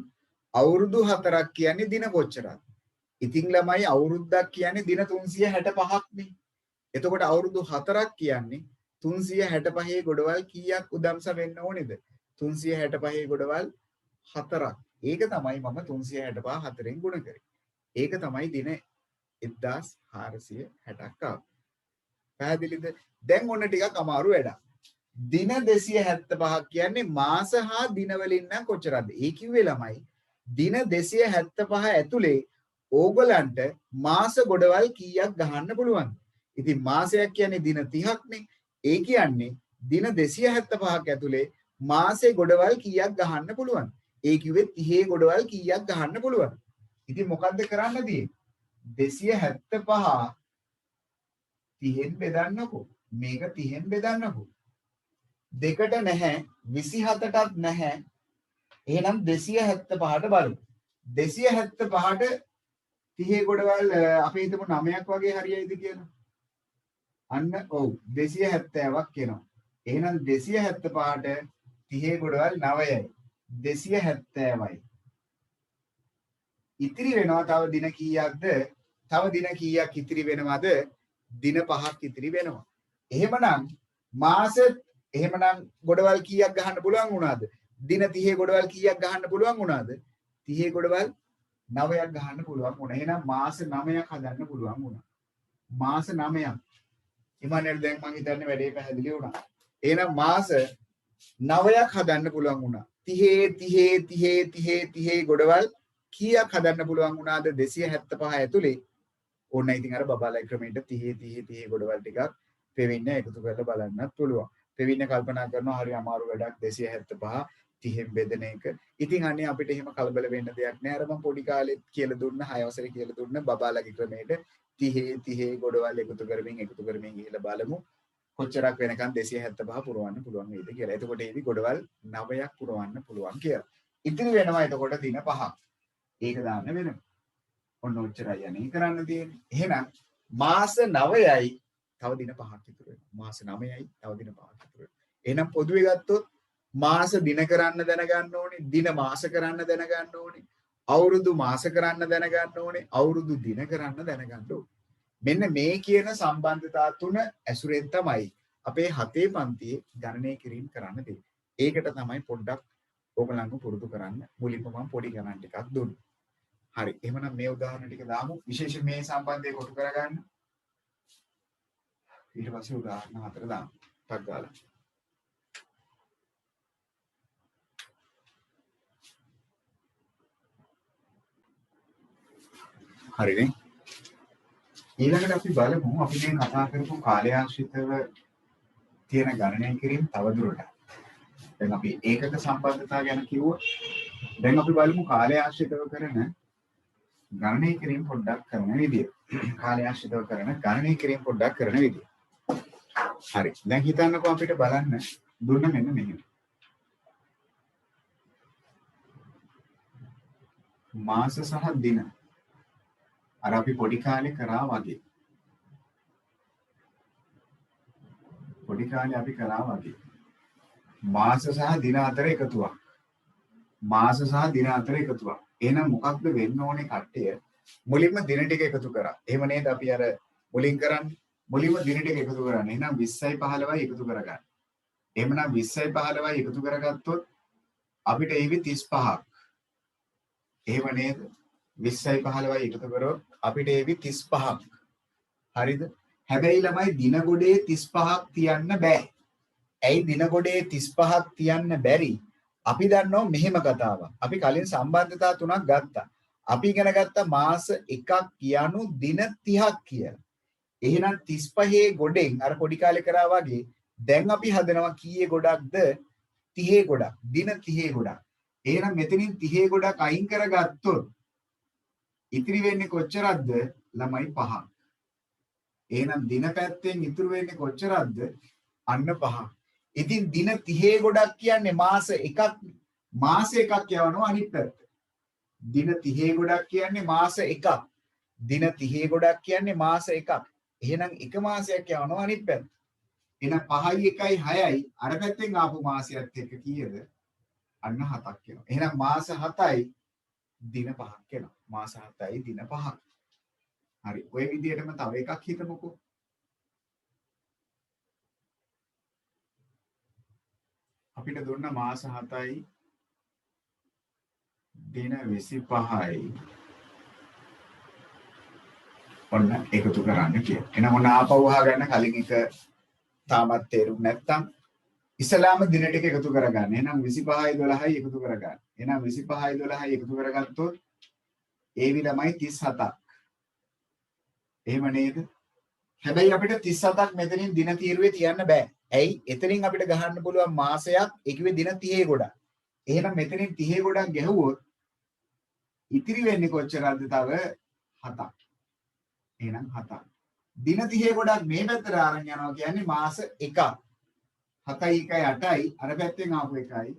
අවුරුදු 4ක් කියන්නේ දින කොච්චරද? ඉතින් ළමයි අවුරුද්දක් කියන්නේ දින 365ක් නේ. එතකොට අවුරුදු 4ක් කියන්නේ 365 ගොඩවල් කීයක් උදම්ස වෙන්න ඕනේද? 365 ගොඩවල් 4ක්. ඒක තමයි මම 365 4ෙන් ගුණ කරේ. ඒක තමයි දින 1460ක් ආව. පැහැදිලිද? දැන් ඔන්න ටිකක් අමාරු වැඩක්. දින 275ක් කියන්නේ මාස හා දින වලින් නම් කොච්චරද? ඒ කිව්වේ ළමයි දින 275 ඇතුලේ ඕගලන්ට මාස ගොඩවල් කීයක් ගහන්න පුළුවන්ද? ඉතින් මාසයක් කියන්නේ දින 30ක් නේ. ඒ කියන්නේ දින 275ක් ඇතුලේ මාසේ ගොඩවල් කීයක් ගහන්න පුළුවන්ද? ඒ කිව්වේ 30 ගොඩවල් කීයක් ගහන්න පුළුවන්ද? ඉතින් මොකද්ද කරන්න තියෙන්නේ? 275 30න් බෙදන්නකෝ. මේක 30න් බෙදන්නකෝ. දෙකට නැහැ 27ටත් නැහැ. එහෙනම් 275ට බලමු. 275ට 30 ගොඩවල් අපි හිතමු 9ක් වගේ හරියයිද කියලා. අන්න ඔව් 270ක් එනවා. එහෙනම් 275ට 30 ගොඩවල් 9යි. 270යි. ඉතිරි වෙනවා තව දින කීයක්ද? තව දින කීයක් ඉතිරි වෙනවද? දින 5ක් ඉතිරි වෙනවා. එහෙමනම් මාස එහෙමනම් ගොඩවල් කීයක් ගහන්න පුළුවන් වුණාද? දින 30 ගොඩවල් කීයක් ගහන්න පුළුවන් වුණාද? 30 ගොඩවල් 9ක් ගහන්න පුළුවන් වුණා. එහෙනම් මාස 9ක් හදන්න පුළුවන් වුණා. මාස 9ක්. ඉමානෙල් දැන් මං හිතන්නේ වැඩේ පැහැදිලි වුණා. එහෙනම් මාස 9ක් හදන්න පුළුවන් වුණා. 30 ගොඩවල් කීයක් හදන්න පුළුවන් වුණාද 275 ඇතුලේ? ඕන්න ඉතින් අර බබාලා ක්‍රමයට 30 ගොඩවල් ටිකක් පෙවින්න එකතු කරලා බලන්නත් පුළුවන්. පෙවින්න කල්පනා කරනවා හරි අමාරු වැඩක් 275 30න් බෙදෙන එක. ඉතින් අනේ අපිට එහෙම කලබල වෙන්න දෙයක් නෑ. අර මම පොඩි කාලෙත් කියලා දුන්න 6 වසරේ කියලා දුන්න බබාලාගේ ක්‍රමයට 30 ගොඩවල් එකතු කරමින් ගිහලා බලමු කොච්චරක් වෙනකන් 275 පුරවන්න පුළුවන් වේද කියලා. එතකොට ඒදි ගොඩවල් 9ක් පුරවන්න පුළුවන් කියලා. ඉතිරි වෙනවා එතකොට දින 5ක්. ඒක දාන්න වෙනවා. ඔන්න ඔච්චරයි යන්නේ කරන්න තියෙන්නේ. එහෙනම් මාස 9යි තව දින 5ක් ඉතුරු වෙනවා. මාස 9යි තව දින 5ක් ඉතුරු වෙනවා. එහෙනම් පොදුවේ ගත්තොත් මාස දින කරන්න දැනගන්න ඕනේ, දින මාස කරන්න දැනගන්න ඕනේ, අවුරුදු මාස කරන්න දැනගන්න ඕනේ, අවුරුදු දින කරන්න දැනගන්න ඕනේ. මෙන්න මේ කියන සම්බන්ධතා තුන ඇසුරෙන් තමයි අපේ 7 පන්තියේ ගණනය කිරීම කරන්න තියෙන්නේ. ඒකට තමයි පොඩ්ඩක් ඕගලන්ව පුරුදු කරන්න මුලින්ම මම පොඩි ගණන් ටිකක් දුන්නා. හරි. එහෙනම් මේ උදාහරණ ටික දාමු. විශේෂයෙන් මේ සම්බන්ධය කොටු කරගන්න. ඊට පස්සේ උදාහරණ 4 දාමු. ටක් ගාලා. හරිනේ. ඊළඟට අපි බලමු අපි මේ කතා කරපු කාලය ආශ්‍රිතව තියෙන ගණනය කිරීම තවදුරටත්. දැන් අපි ඒකක සම්බන්ධතාව ගැන කිව්වොත් දැන් අපි බලමු කාලය ආශ්‍රිතව කරන ගණනය කිරීම පොඩ්ඩක් කරන විදිය. කාලය ආශ්‍රිතව කරන ගණනය කිරීම පොඩ්ඩක් කරන විදිය. හරි. දැන් හිතන්නකෝ අපිට බලන්න දුන්න මෙන්න මෙහෙම. මාස සහ දින. අර අපි පොඩි කාලේ කරා වගේ. පොඩි කාලේ අපි කරා වගේ. මාස සහ දින අතර එකතුවක්. මාස සහ දින අතර එකතුවක්. එහෙනම් මොකක්ද වෙන්න ඕනේ කට්ටිය? මුලින්ම දින ටික එකතු කරා. එහෙම නේද අපි අර මුලින් කරන්නේ? මුලින්ම දින ටික එකතු කරන්නේ. එහෙනම් 20යි 15යි එකතු කරගන්න. එහෙමනම් 20යි 15යි එකතු කරගත්තොත් අපිට එවි 35ක්. එහෙම නේද? 20යි 15යි එකතු කරොත් අපිට එවි 35ක්. හරිද? හැබැයි ළමයි දින ගොඩේ 35ක් තියන්න බෑ. ඇයි දින ගොඩේ 35ක් තියන්න බැරි? අපි දන්නවා මෙහෙම කතාවක්. අපි කලින් සම්බන්ධතා තුනක් ගත්තා. අපි ඉගෙන ගත්ත මාස එකක් කියනු දින 30ක් කියලා. එහෙනම් 35 ගොඩෙන් අර පොඩි කාලේ කරා වගේ දැන් අපි හදනවා කීයේ ගොඩක්ද? 30 ගොඩක්. දින 30 ගොඩක්. එහෙනම් මෙතනින් 30 ගොඩක් අයින් කරගත්තොත් ඉතිරි වෙන්නේ කොච්චරක්ද? ළමයි 5ක්. එහෙනම් දින පැත්තෙන් ඉතුරු වෙන්නේ කොච්චරක්ද? අන්න 5ක්. ඉතින් දින 30 ගොඩක් කියන්නේ මාස එකක්. මාස එකක් යවනවා අනිත් පැත්ත. දින 30 ගොඩක් කියන්නේ මාස එකක්. දින 30 ගොඩක් කියන්නේ මාස එකක්. එහෙනම් එක මාසයක් යවනවා අනිත් පැත්ත. එහෙනම් 5යි 1යි 6යි අර පැත්තෙන් ආපු මාසයත් එක්ක කීයද? අන්න 7ක් වෙනවා. එහෙනම් මාස 7යි දින 5ක් වෙනවා. මාස 7යි දින 5ක්. හරි. ඔය විදිහටම තව එකක් හිතමුකෝ. අපිට දුන්න මාස 7යි දින 25යි ඔන්න එකතු කරන්න කියලා. එහෙනම් ඔන්න ආපහු අහගන්න කලින් එක තාමත් තේරුම් නැත්තම් ඉස්සලාම දින ටික එකතු කරගන්න. එහෙනම් 25යි 12යි එකතු කරගන්න. එහෙනම් 25යි 12යි එකතු කරගත්තොත් ඒවි ළමයි 37ක්. එහෙම නේද? හැබැයි අපිට 37ක් මෙතනින් දින තීරුවේ තියන්න බෑ. ඇයි? එතනින් අපිට ගහන්න පුළුවන් මාසයක් ඒකේ දින 30 ගොඩක්. එහෙනම් මෙතනින් 30 ගොඩක් ගැහුවොත් ඉතිරි වෙන්නේ කොච්චරද? තව 7ක්. එහෙනම් 7ක්. දින 30 ගොඩක් මේ පැත්තට අරන් යනවා කියන්නේ මාස 1ක්. 7යි 1යි 8යි අර පැත්තෙන් ආපු එකයි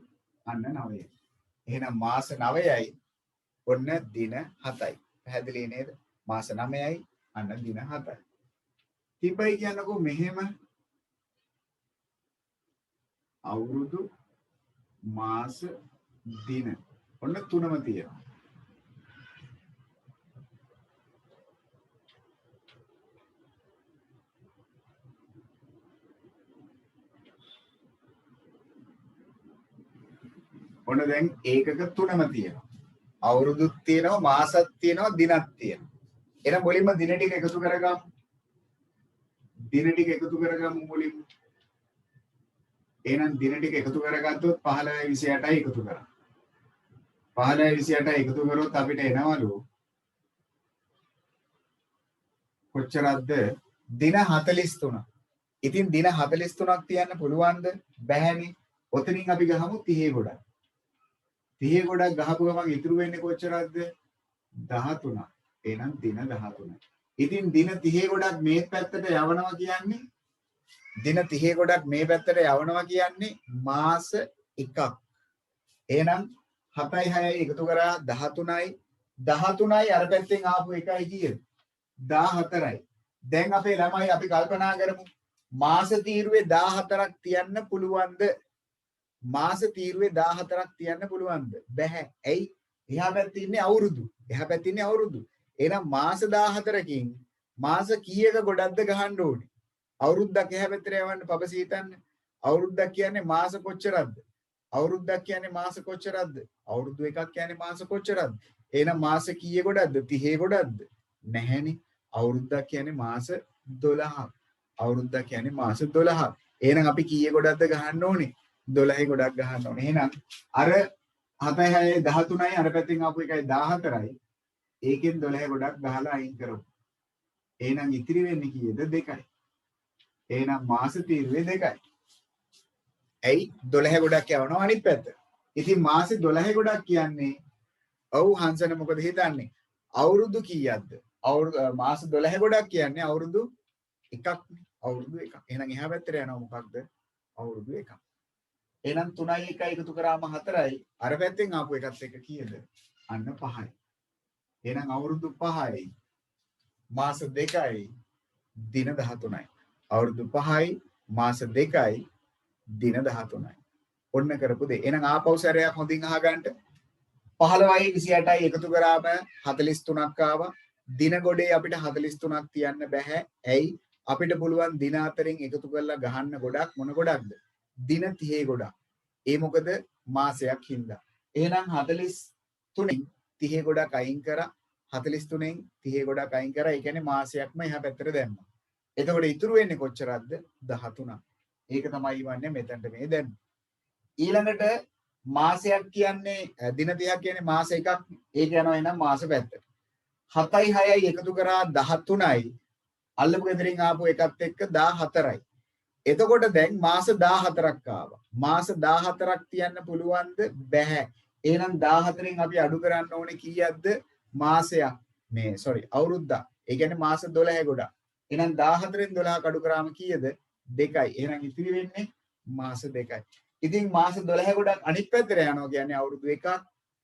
අන්න 9යි. එහෙනම් මාස 9යි ඔන්න දින 7යි. පැහැදිලි නේද? මාස 9යි අන්න දින 7යි. තිබයි කියනකො මෙහෙම අවුරුදු මාස දින ඔන්න තුනම තියෙනවා. ඔන්න දැන් ඒකක තුනම තියෙනවා. අවුරුදුත් තියෙනවා, මාසත් තියෙනවා, දිනත් තියෙනවා. එහෙනම් මුලින්ම දින ටික එකතු කරගමු. දින ටික එකතු කරගමු මුලින්ම. එහෙනම් දින ටික එකතු කරගත්තොත් 15යි 28යි එකතු කරා. 15යි 28යි එකතු කරොත් අපිට එනවලු කොච්චරක්ද? දින 43. ඉතින් දින 43ක් තියන්න පුළුවන්ද? බැහැනේ. ඔතනින් අපි ගහමු 30 ගොඩක්. 30 ගොඩක් ගහපු ගමන් ඉතුරු වෙන්නේ කොච්චරක්ද? 13. එහෙනම් දින 13. ඉතින් දින 30 ගොඩක් මේ පැත්තට යවනවා කියන්නේ දින 30 ගොඩක් මේ පැත්තට යවනවා කියන්නේ මාස එකක්. එහෙනම් 7යි 6යි එකතු කරා 13යි 13යි අර පැත්තෙන් ආපු එකයි කීයද? 14යි. දැන් අපේ ළමයි අපි කල්පනා කරමු මාස තීරුවේ 14ක් තියන්න පුළුවන්ද? මාස තීරුවේ 14ක් තියන්න පුළුවන්ද? බැහැ. ඇයි? එහා පැත්තේ ඉන්නේ අවුරුදු. එහා පැත්තේ ඉන්නේ අවුරුදු. එහෙනම් මාස 14කින් මාස කීයක ගොඩක්ද ගහන්න ඕනේ? අවුරුද්දක් එහා පැත්තට යවන්න පබසි හිතන්න. අවුරුද්දක් කියන්නේ මාස කොච්චරක්ද? අවුරුද්දක් කියන්නේ මාස කොච්චරක්ද? අවුරුදු එකක් කියන්නේ මාස කොච්චරක්ද? එහෙනම් මාස කීයේ ගොඩක්ද? 30 ගොඩක්ද? නැහැනේ. අවුරුද්දක් කියන්නේ මාස 12ක්. අවුරුද්දක් කියන්නේ මාස 12ක්. එහෙනම් අපි කීයේ ගොඩක්ද ගහන්න ඕනේ? 12 ගොඩක් ගහන්න ඕනේ. එහෙනම් අර 7යි 6යි 13යි අර පැත්තෙන් ආපු එකයි 14යි. ඒකෙන් 12 ගොඩක් ගහලා අයින් කරමු. එහෙනම් ඉතිරි වෙන්නේ කීයද? 2යි. එහෙනම් මාස තීරුවේ 2යි. ඇයි 12 ගොඩක් යවනවා අනිත් පැත්ත. ඉතින් මාසෙ 12 ගොඩක් කියන්නේ ඔව් හංසන මොකද හිතන්නේ? අවුරුදු කීයක්ද? මාස 12 ගොඩක් කියන්නේ අවුරුදු එකක්නේ. අවුරුදු එකක්. එහෙනම් එහා පැත්තට යනවා මොකක්ද? අවුරුදු එකක්. එහෙනම් 3යි 1යි එකතු කරාම 4යි. අර පැත්තෙන් ආපු එකත් එක කීයද? අන්න 5යි. එහෙනම් අවුරුදු 5යි මාස 2යි දින 13යි. අවුරුදු 5යි මාස 2යි දින 13යි. ඔන්න කරපු දෙය. එහෙනම් ආපහු සැරයක් හොඳින් අහගන්න. 15යි 28යි එකතු කරාම 43ක් ආවා. දින ගොඩේ අපිට 43ක් තියන්න බෑ. ඇයි? අපිට පුළුවන් දින අතරින් එකතු කරලා ගහන්න ගොඩක් මොන ගොඩක්ද? දින 30 ගොඩක්. ඒ මොකද මාසයක් හින්දා. එහෙනම් 43න් 30 ගොඩක් අයින් කරා. 43න් 30 ගොඩක් අයින් කරා. ඒ කියන්නේ මාසයක්ම එහා පැත්තට දැම්මා. එතකොට ඉතුරු වෙන්නේ කොච්චරක්ද? 13ක්. ඒක තමයි වන්නේ මෙතනට මේ දැම්ම. ඊළඟට මාසයක් කියන්නේ දින 30ක් කියන්නේ මාස එකක්. ඒක යනවා එහෙනම් මාස පැත්තට. 7යි 6යි එකතු කරා 13යි. අල්ලපු ගෙදරින් ආපු එකත් එක්ක 14යි. එතකොට දැන් මාස 14ක් ආවා. මාස 14ක් තියන්න පුළුවන්ද? බැහැ. එහෙනම් 14න් අපි අඩු කරන්න ඕනේ කීයක්ද? මාසයක්. මේ අවුරුද්දක්. ඒ කියන්නේ මාස 12 ගොඩක්. එහෙනම් 14න් 12ක් අඩු කරාම කීයද? 2යි. එහෙනම් ඉතිරි වෙන්නේ මාස 2යි. ඉතින් මාස 12 ගොඩක් අනිත් පැත්තට යනවා කියන්නේ අවුරුදු එකක්.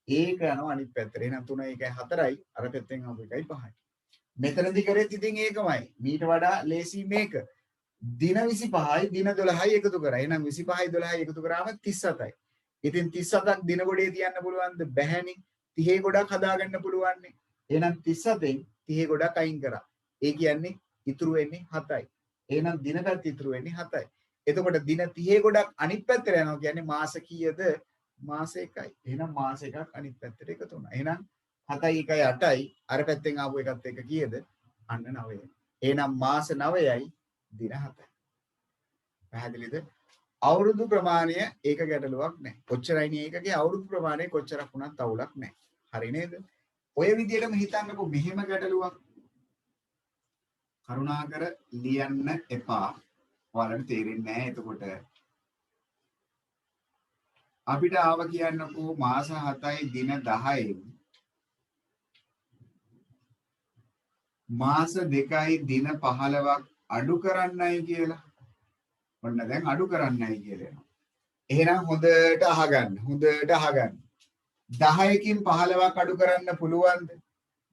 ඒක යනවා අනිත් පැත්තට. එහෙනම් 3 1 4යි. අර පැත්තෙන් ආපු එකයි 5යි. මෙතනදි කරෙත් ඉතින් ඒකමයි. මීට වඩා ලේසි මේක. දින 25යි දින 12යි එකතු කරා. එහෙනම් 25යි 12යි එකතු කරාම 37යි. ඉතින් 37ක් දින ගොඩේ තියන්න පුළුවන්ද? බැහැනේ. 30 ගොඩක් හදාගන්න පුළුවන්නේ. එහෙනම් 37න් 30 ගොඩක් අයින් කරා. ඒ කියන්නේ ඉතුරු වෙන්නේ 7යි. එහෙනම් දින පැත්ත ඉතුරු වෙන්නේ 7යි. එතකොට දින 30 ගොඩක් අනිත් පැත්තට යනවා කියන්නේ මාස කීයද? මාස 1යි. එහෙනම් මාස එකක් අනිත් පැත්තට එකතු වුණා. එහෙනම් 7යි 1යි 8යි අර පැත්තෙන් ආපු එකත් එක කීයද? අන්න 9යි. එහෙනම් මාස 9යි දින 7යි. පැහැදිලිද? අවුරුදු ප්‍රමාණය ඒක ගැටලුවක් නැහැ. කොච්චරයිනේ ඒකගේ අවුරුදු ප්‍රමාණය කොච්චරක් වුණත් අවුලක් නැහැ. හරි නේද? ඔය විදිහටම හිතන්නකෝ මෙහෙම ගැටලුවක්. කරුණාකර ලියන්න එපා. ඔයාලට තේරෙන්නේ නැහැ. එතකොට අපිට ආව කියන්නකෝ මාස 7යි දින 10යි මාස 2යි දින 15ක් අඩු කරන්නයි කියලා. ඔන්න දැන් අඩු කරන්නයි කියලා එනවා. එහෙනම් හොඳට අහගන්න. හොඳට අහගන්න. 10කින් 15ක් අඩු කරන්න පුළුවන්ද?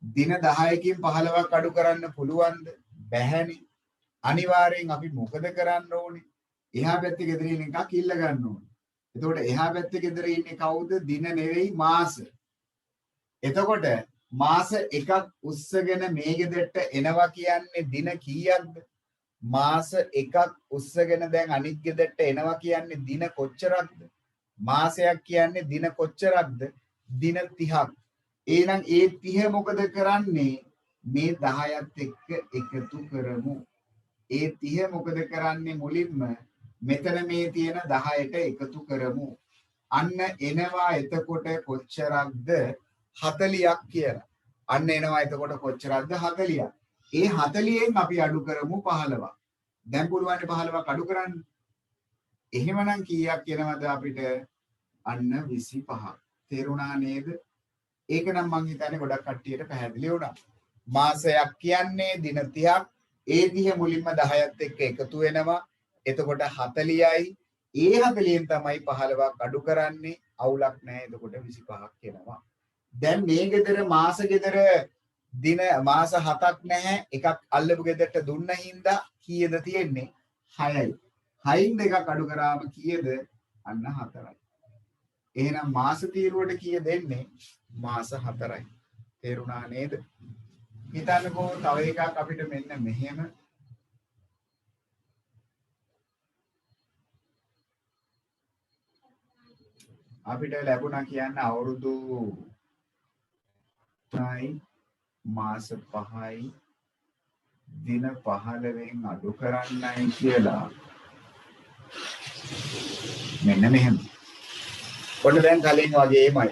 දින 10කින් 15ක් අඩු කරන්න පුළුවන්ද? බැහැනේ. අනිවාර්යෙන් අපි මොකද කරන්න ඕනේ? එහා පැත්තේ ගෙදර ඉන්න එකක් ඉල්ල ගන්න ඕනේ. එතකොට එහා පැත්තේ ගෙදර ඉන්නේ කවුද? දින නෙවෙයි මාස. එතකොට මාස එකක් උස්සගෙන මේ ගෙදරට එනවා කියන්නේ දින කීයක්ද? මාස එකක් උස්සගෙන දැන් අනිත් ගෙදරට එනවා කියන්නේ දින කොච්චරක්ද? මාසයක් කියන්නේ දින කොච්චරක්ද? දින 30ක්. එහෙනම් ඒ 30 මොකද කරන්නේ? මේ 10ත් එක්ක එකතු කරමු. ඒ 30 මොකද කරන්නේ? මුලින්ම මෙතන මේ තියෙන 10ට එකතු කරමු. අන්න එනවා එතකොට කොච්චරක්ද? 40ක් කියලා. අන්න එනවා එතකොට කොච්චරක්ද? 40ක්. ඒ 40න් අපි අඩු කරමු 15ක්. දැන් පුළුවන් 15ක් අඩු කරන්න. එහෙමනම් කීයක් එනවද අපිට? අන්න 25ක්. තේරුණා නේද? ඒක නම් මං හිතන්නේ ගොඩක් කට්ටියට පැහැදිලි වුණා. මාසයක් කියන්නේ දින 30ක්. ඒ 30 මුලින්ම 10ත් එක්ක එකතු වෙනවා. එතකොට 40යි. ඒ 40න් තමයි 15ක් අඩු කරන්නේ. අවුලක් නැහැ. එතකොට 25ක් එනවා. දැන් මේ ගෙදර මාස ගෙදර දින මාස 7ක් නැහැ. එකක් අල්ලපු ගෙදරට දුන්න හින්දා කීයද තියෙන්නේ? 6යි. 6න් දෙකක් අඩු කරාම කීයද? අන්න 4යි. එහෙනම් මාස තීරුවට කීය දෙන්නේ? මාස 4යි. තේරුණා නේද? හිතන්නකෝ තව එකක් අපිට මෙන්න මෙහෙම අපිට ලැබුණා කියන්න අවුරුදු 3යි මාස 5යි දින 15න් අඩු කරන්නයි කියලා. මෙන්න මෙහෙම. ඔන්න දැන් කලින් වගේමයි.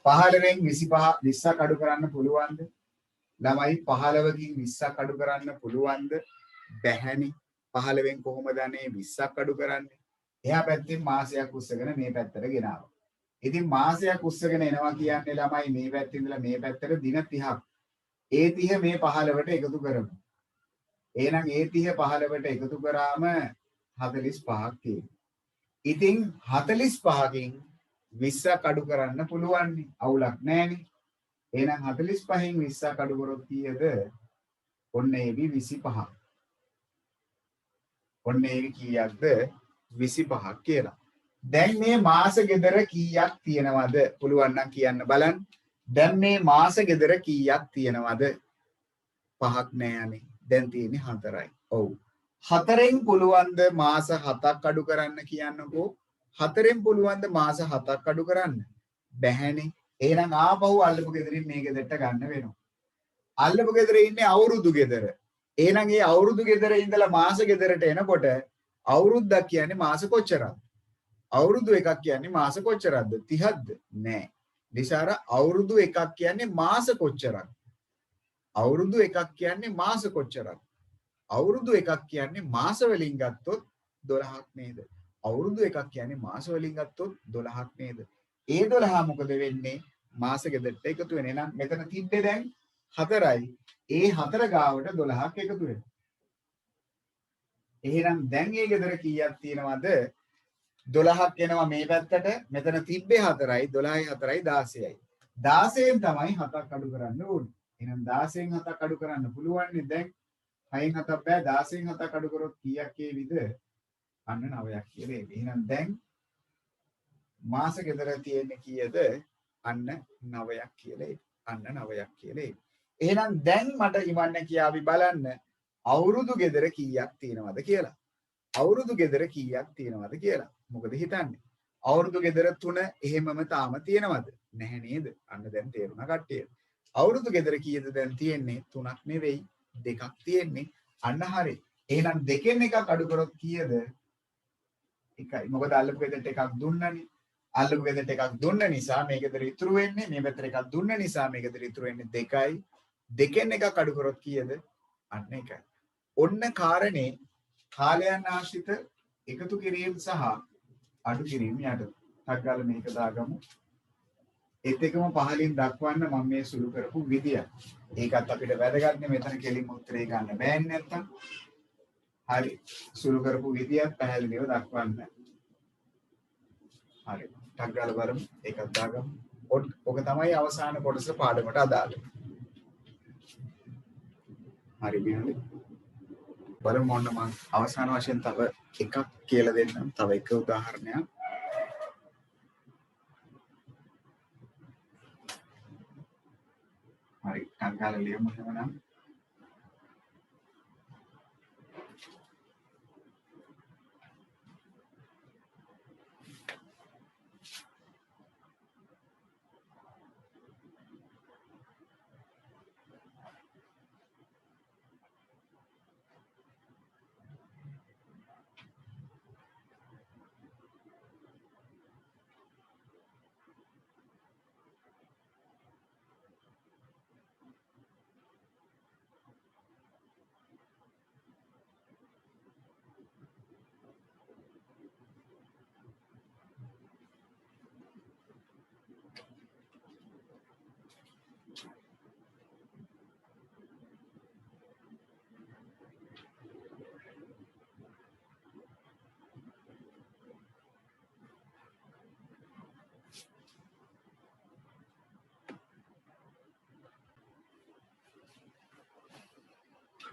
15න් 20ක් අඩු කරන්න පුළුවන්ද? ළමයි 15කින් 20ක් අඩු කරන්න පුළුවන්ද? බැහැනේ. 15න් කොහොමද අනේ 20ක් අඩු කරන්නේ? එහා පැත්තෙන් මාසයක් උස්සගෙන මේ පැත්තට ගෙනාවා. ඉතින් මාසයක් උස්සගෙන එනවා කියන්නේ ළමයි මේ පැත්තේ ඉඳලා මේ පැත්තට දින 30ක්. ඒ 30 මේ 15ට එකතු කරමු. එහෙනම් ඒ 30 15ට එකතු කරාම 45ක් තියෙනවා. ඉතින් 45කින් 20ක් අඩු කරන්න පුළුවන් නේ. අවුලක් නැහැනේ. එහෙනම් 45න් 20ක් අඩු කරොත් කීයද? ඔන්න ඒවි 25ක්. ඔන්න ඒවි කීයක්ද? 25ක් කියලා. දැන් මේ මාස ගෙදර කීයක් තියෙනවද? පුළුවන් නම් කියන්න බලන්න. දැන් මේ මාස ගෙදර කීයක් තියෙනවද? 5ක් නෑනේ. දැන් තියෙන්නේ 4යි. ඔව්. 4න් පුළුවන්ද මාස 7ක් අඩු කරන්න කියන්නකෝ? 4න් පුළුවන්ද මාස 7ක් අඩු කරන්න? බැහැනේ. එහෙනම් ආපහු අල්ලපු ගෙදරින් මේ ගෙදරට ගන්න වෙනවා. අල්ලපු ගෙදර ඉන්නේ අවුරුදු ගෙදර. එහෙනම් මේ අවුරුදු ගෙදර ඉඳලා මාස ගෙදරට එනකොට අවුරුද්දක් කියන්නේ මාස කොච්චරද? අවුරුදු එකක් කියන්නේ මාස කොච්චරද? 30ක්ද? නෑ. නිසාර අවුරුදු එකක් කියන්නේ මාස කොච්චරද? අවුරුදු එකක් කියන්නේ මාස කොච්චරද? අවුරුදු එකක් කියන්නේ මාස වලින් ගත්තොත් 12ක් නේද? අවුරුදු එකක් කියන්නේ මාස වලින් ගත්තොත් 12ක් නේද? ඒ 12 මොකද වෙන්නේ? මාස ගෙදරට එකතු වෙන. එහෙනම් මෙතන තිබ්බේ දැන් 4යි. ඒ 4 ගාවට 12ක් එකතු වෙනවා. එහෙනම් දැන් මේ ගෙදර කීයක් තියෙනවද? 12ක් එනවා මේ පැත්තට. මෙතන තිබ්බේ 4යි. 12යි 4යි 16යි. 16න් තමයි 7ක් අඩු කරන්න ඕනේ. එහෙනම් 16න් 7ක් අඩු කරන්න පුළුවන් නේ දැන් 6න් 7ක් බෑ 16න් 7ක් අඩු කරොත් කීයක් ඒවිද අන්න 9ක් කියලා එන්නේ. එහෙනම් දැන් මාස ගෙදර තියෙන්නේ කීයද අන්න 9ක් කියලා එන්නේ. අන්න 9ක් කියලා එන්නේ. එහෙනම් දැන් මට ඉවන්න කියාවි බලන්න අවුරුදු ගෙදර කීයක් තියෙනවද කියලා. අවුරුදු ගෙදර කීයක් තියෙනවද කියලා. මොකද හිතන්නේ? අවුරුදු ගෙදර 3 එහෙමම තාම තියෙනවද? නැහැ නේද? අන්න දැන් තේරුණා කට්ටියට. අවුරුදු ගෙදර කීයද දැන් තියෙන්නේ? 3ක් නෙවෙයි 2ක් තියෙන්නේ. අන්න හරි. එහෙනම් දෙකෙන් එකක් අඩු කරොත් කීයද? එකයි. මොකද අල්ලපු ගෙදරට එකක් දුන්නනේ. අල්ලපු ගෙදරට එකක් දුන්න නිසා මේ ගෙදර ඉතුරු වෙන්නේ මේ පැත්තට එකක් දුන්න නිසා මේ ගෙදර ඉතුරු වෙන්නේ 2යි. දෙකෙන් එකක් අඩු කරොත් කීයද? අන්න එකයි. ඔන්න කාරණේ කාලයන් ආශ්‍රිත එකතු කිරීම සහ අඩු කිරීම යට. ටග්ගාල මේක දාගමු. ඒත් එකම පහලින් දක්වන්න මම මේ සුළු කරපු විදිය. ඒකත් අපිට වැදගත් නේ මෙතන කෙලින්ම උත්තරේ ගන්න බෑනේ නැත්තම්. හරි. සුළු කරපු විදියත් පැහැදිලිව දක්වන්න. හරි. ටග්ගාල බලමු. ඒකත් දාගමු. ඔක තමයි අවසාන කොටස පාඩමට අදාළ. හරි බිනලි. බලමු මොන්න මම අවසාන වශයෙන් තව එකක් කියලා දෙන්නම්. තව එක උදාහරණයක්. හරි ටග්ගාල ලියමු එහෙනම්.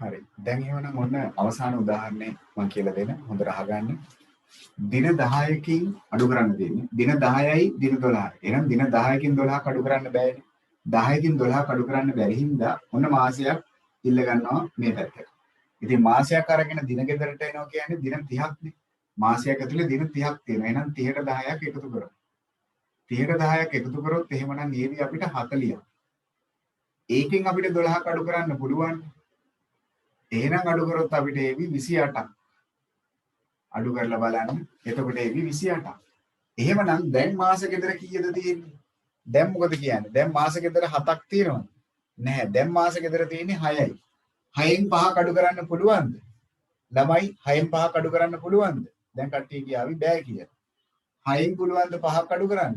හරි. දැන් එහෙනම් ඔන්න අවසාන උදාහරණේ මම කියලා දෙන්න. හොඳට අහගන්න. දින 10කින් අඩු කරන්න තියෙන්නේ. දින 10යි දින 12යි. එහෙනම් දින 10කින් 12ක් අඩු කරන්න බෑනේ. 10කින් 12ක් අඩු කරන්න බැරි හින්දා ඔන්න මාසයක් ඉල්ල ගන්නවා මේ පැත්තට. ඉතින් මාසයක් අරගෙන දින ගෙදරට එනවා කියන්නේ දින 30ක්නේ. මාසයක් ඇතුලේ දින 30ක් තියෙනවා. එහෙනම් 30ට 10ක් එකතු කරමු. 30ට 10ක් එකතු කරොත් එහෙමනම් ඒවි අපිට 40ක්. ඒකෙන් අපිට 12ක් අඩු කරන්න පුළුවන්. එහෙනම් අඩු කරොත් අපිට ඒවි 28ක්. අඩු කරලා බලන්න. එතකොට ඒවි 28ක්. එහෙමනම් දැන් මාස ගෙදර කීයද තියෙන්නේ? දැන් මොකද කියන්නේ? දැන් මාස ගෙදර 7ක් තියෙනවද? නැහැ. දැන් මාස ගෙදර තියෙන්නේ 6යි. 6න් 5ක් අඩු කරන්න පුළුවන්ද? ළමයි 6න් 5ක් අඩු කරන්න පුළුවන්ද? දැන් කට්ටිය කියාවි බෑ කියලා. 6න් පුළුවන්ද 5ක් අඩු කරන්න?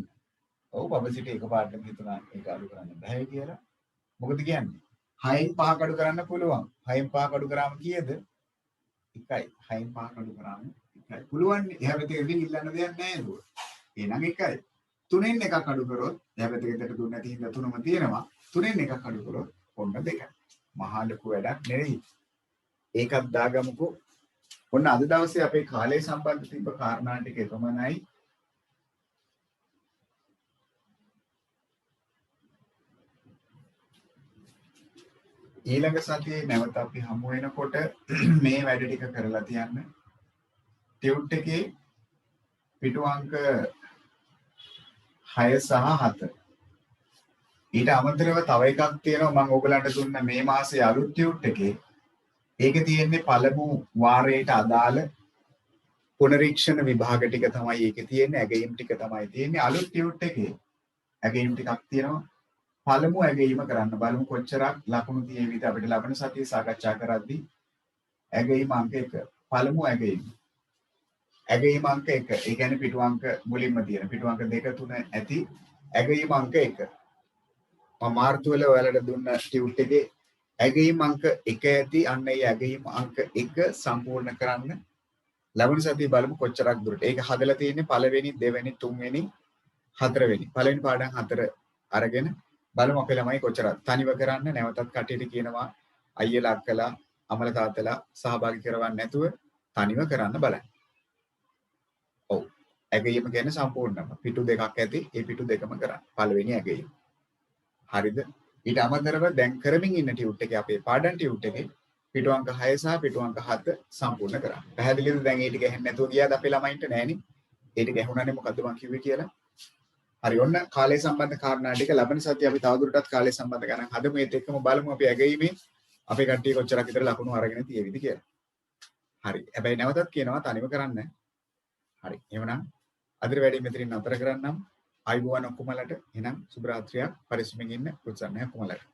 ඔව් පබසිට එකපාරටම හිතුණා ඒක අඩු කරන්න බෑ කියලා. මොකද කියන්නේ? 6න් 5ක් අඩු කරන්න පුළුවන්. 6න් 5ක් අඩු කරාම කීයද? 1යි. 6න් 5ක් අඩු කරාම 1යි. පුළුවන්. එහා පැත්තේ ඉල්ලන්න දෙයක් නැහැ නේද? එහෙනම් 1යි. 3න් එකක් අඩු කරොත් එහා පැත්තේ දුන්න නැති හින්දා 3ම තියෙනවා. 3න් එකක් අඩු කරොත් ඔන්න 2යි. මහා ලොකු වැඩක් නෙවෙයි. ඒකත් දාගමුකෝ. ඔන්න අද දවසේ අපේ කාලය සම්බන්ධ තිබ්බ කාරණා ටික එපමණයි. ඊළඟ සතියේ නැවත අපි හමු වෙනකොට මේ වැඩ ටික කරලා තියන්න. ටියුට් එකේ පිටු අංක 6 සහ 7. ඊට අමතරව තව එකක් තියෙනවා මම ඔයගලන්ට දුන්න මේ මාසේ අලුත් ටියුට් එකේ. ඒකේ තියෙන්නේ පළමු වාරයට අදාළ පුනරීක්ෂණ විභාග ටික තමයි ඒකේ තියෙන්නේ. ඇගයීම් ටික තමයි තියෙන්නේ. අලුත් ටියුට් එකේ ඇගයීම් ටිකක් තියෙනවා. පළමු ඇගයීම කරන්න බලමු කොච්චරක් ලකුණු තියෙවිද අපිට ලබන සතියේ සාකච්ඡා කරද්දී. ඇගයීම අංක 1. පළමු ඇගයීම. ඇගයීම අංක 1. ඒ කියන්නේ පිටු අංක මුලින්ම තියෙන. පිටු අංක 2 3 ඇති ඇගයීම අංක 1. මම මාර්තු වල ඔයාලට දුන්න ටියුට් එකේ ඇගයීම් අංක 1 ඇති අන්න ඒ ඇගයීම් අංක 1 සම්පූර්ණ කරන්න ලබන සතියේ බලමු කොච්චරක් දුරට. ඒක හදලා තියෙන්නේ පළවෙනි, දෙවෙනි, තුන්වෙනි, හතරවෙනි. පළවෙනි පාඩම් 4 අරගෙන බලමු අපේ ළමයි කොච්චර තනිව කරන්න නැවතත් කටියට කියනවා අයියලා අක්කලා අමල තාත්තලා සහභාගී කරවන්නේ නැතුව තනිව කරන්න බලන්න. ඔව්. ඇගයීම කියන්නේ සම්පූර්ණම පිටු දෙකක් ඇති ඒ පිටු දෙකම කරන්න. පළවෙනි ඇගයීම. හරිද? ඊට අමතරව දැන් කරමින් ඉන්න ටියුට් එකේ අපේ පාඩම් ටියුට් එකේ පිටු අංක 6 සහ පිටු අංක 7 සම්පූර්ණ කරන්න. පැහැදිලිද? දැන් ඒ ටික ඇහෙන්නේ නැතුව ගියාද අපේ ළමයින්ට නෑනේ. ඒ ටික ඇහුණානේ මොකද්ද මං කිව්වේ කියලා. හරි ඔන්න කාලය සම්බන්ධ කාරණා ටික ලබන සතියේ අපි තවදුරටත් කාලය සම්බන්ධ ගණන් හදමු. ඒත් එක්කම බලමු අපි ඇගීමේ අපේ කට්ටිය කොච්චරක් විතර ලකුණු අරගෙන තියෙවිද කියලා. හරි. හැබැයි නැවතත් කියනවා තනිව කරන්න. හරි. එහෙනම් අදිර වැඩි මෙතනින් නතර කරන්නම්. ආයුබෝවන් ඔක්කොමලට. එහෙනම් සුබ රාත්‍රියක් පරිස්සමෙන් ඉන්න උත්සන්නය ඔක්කොමලට.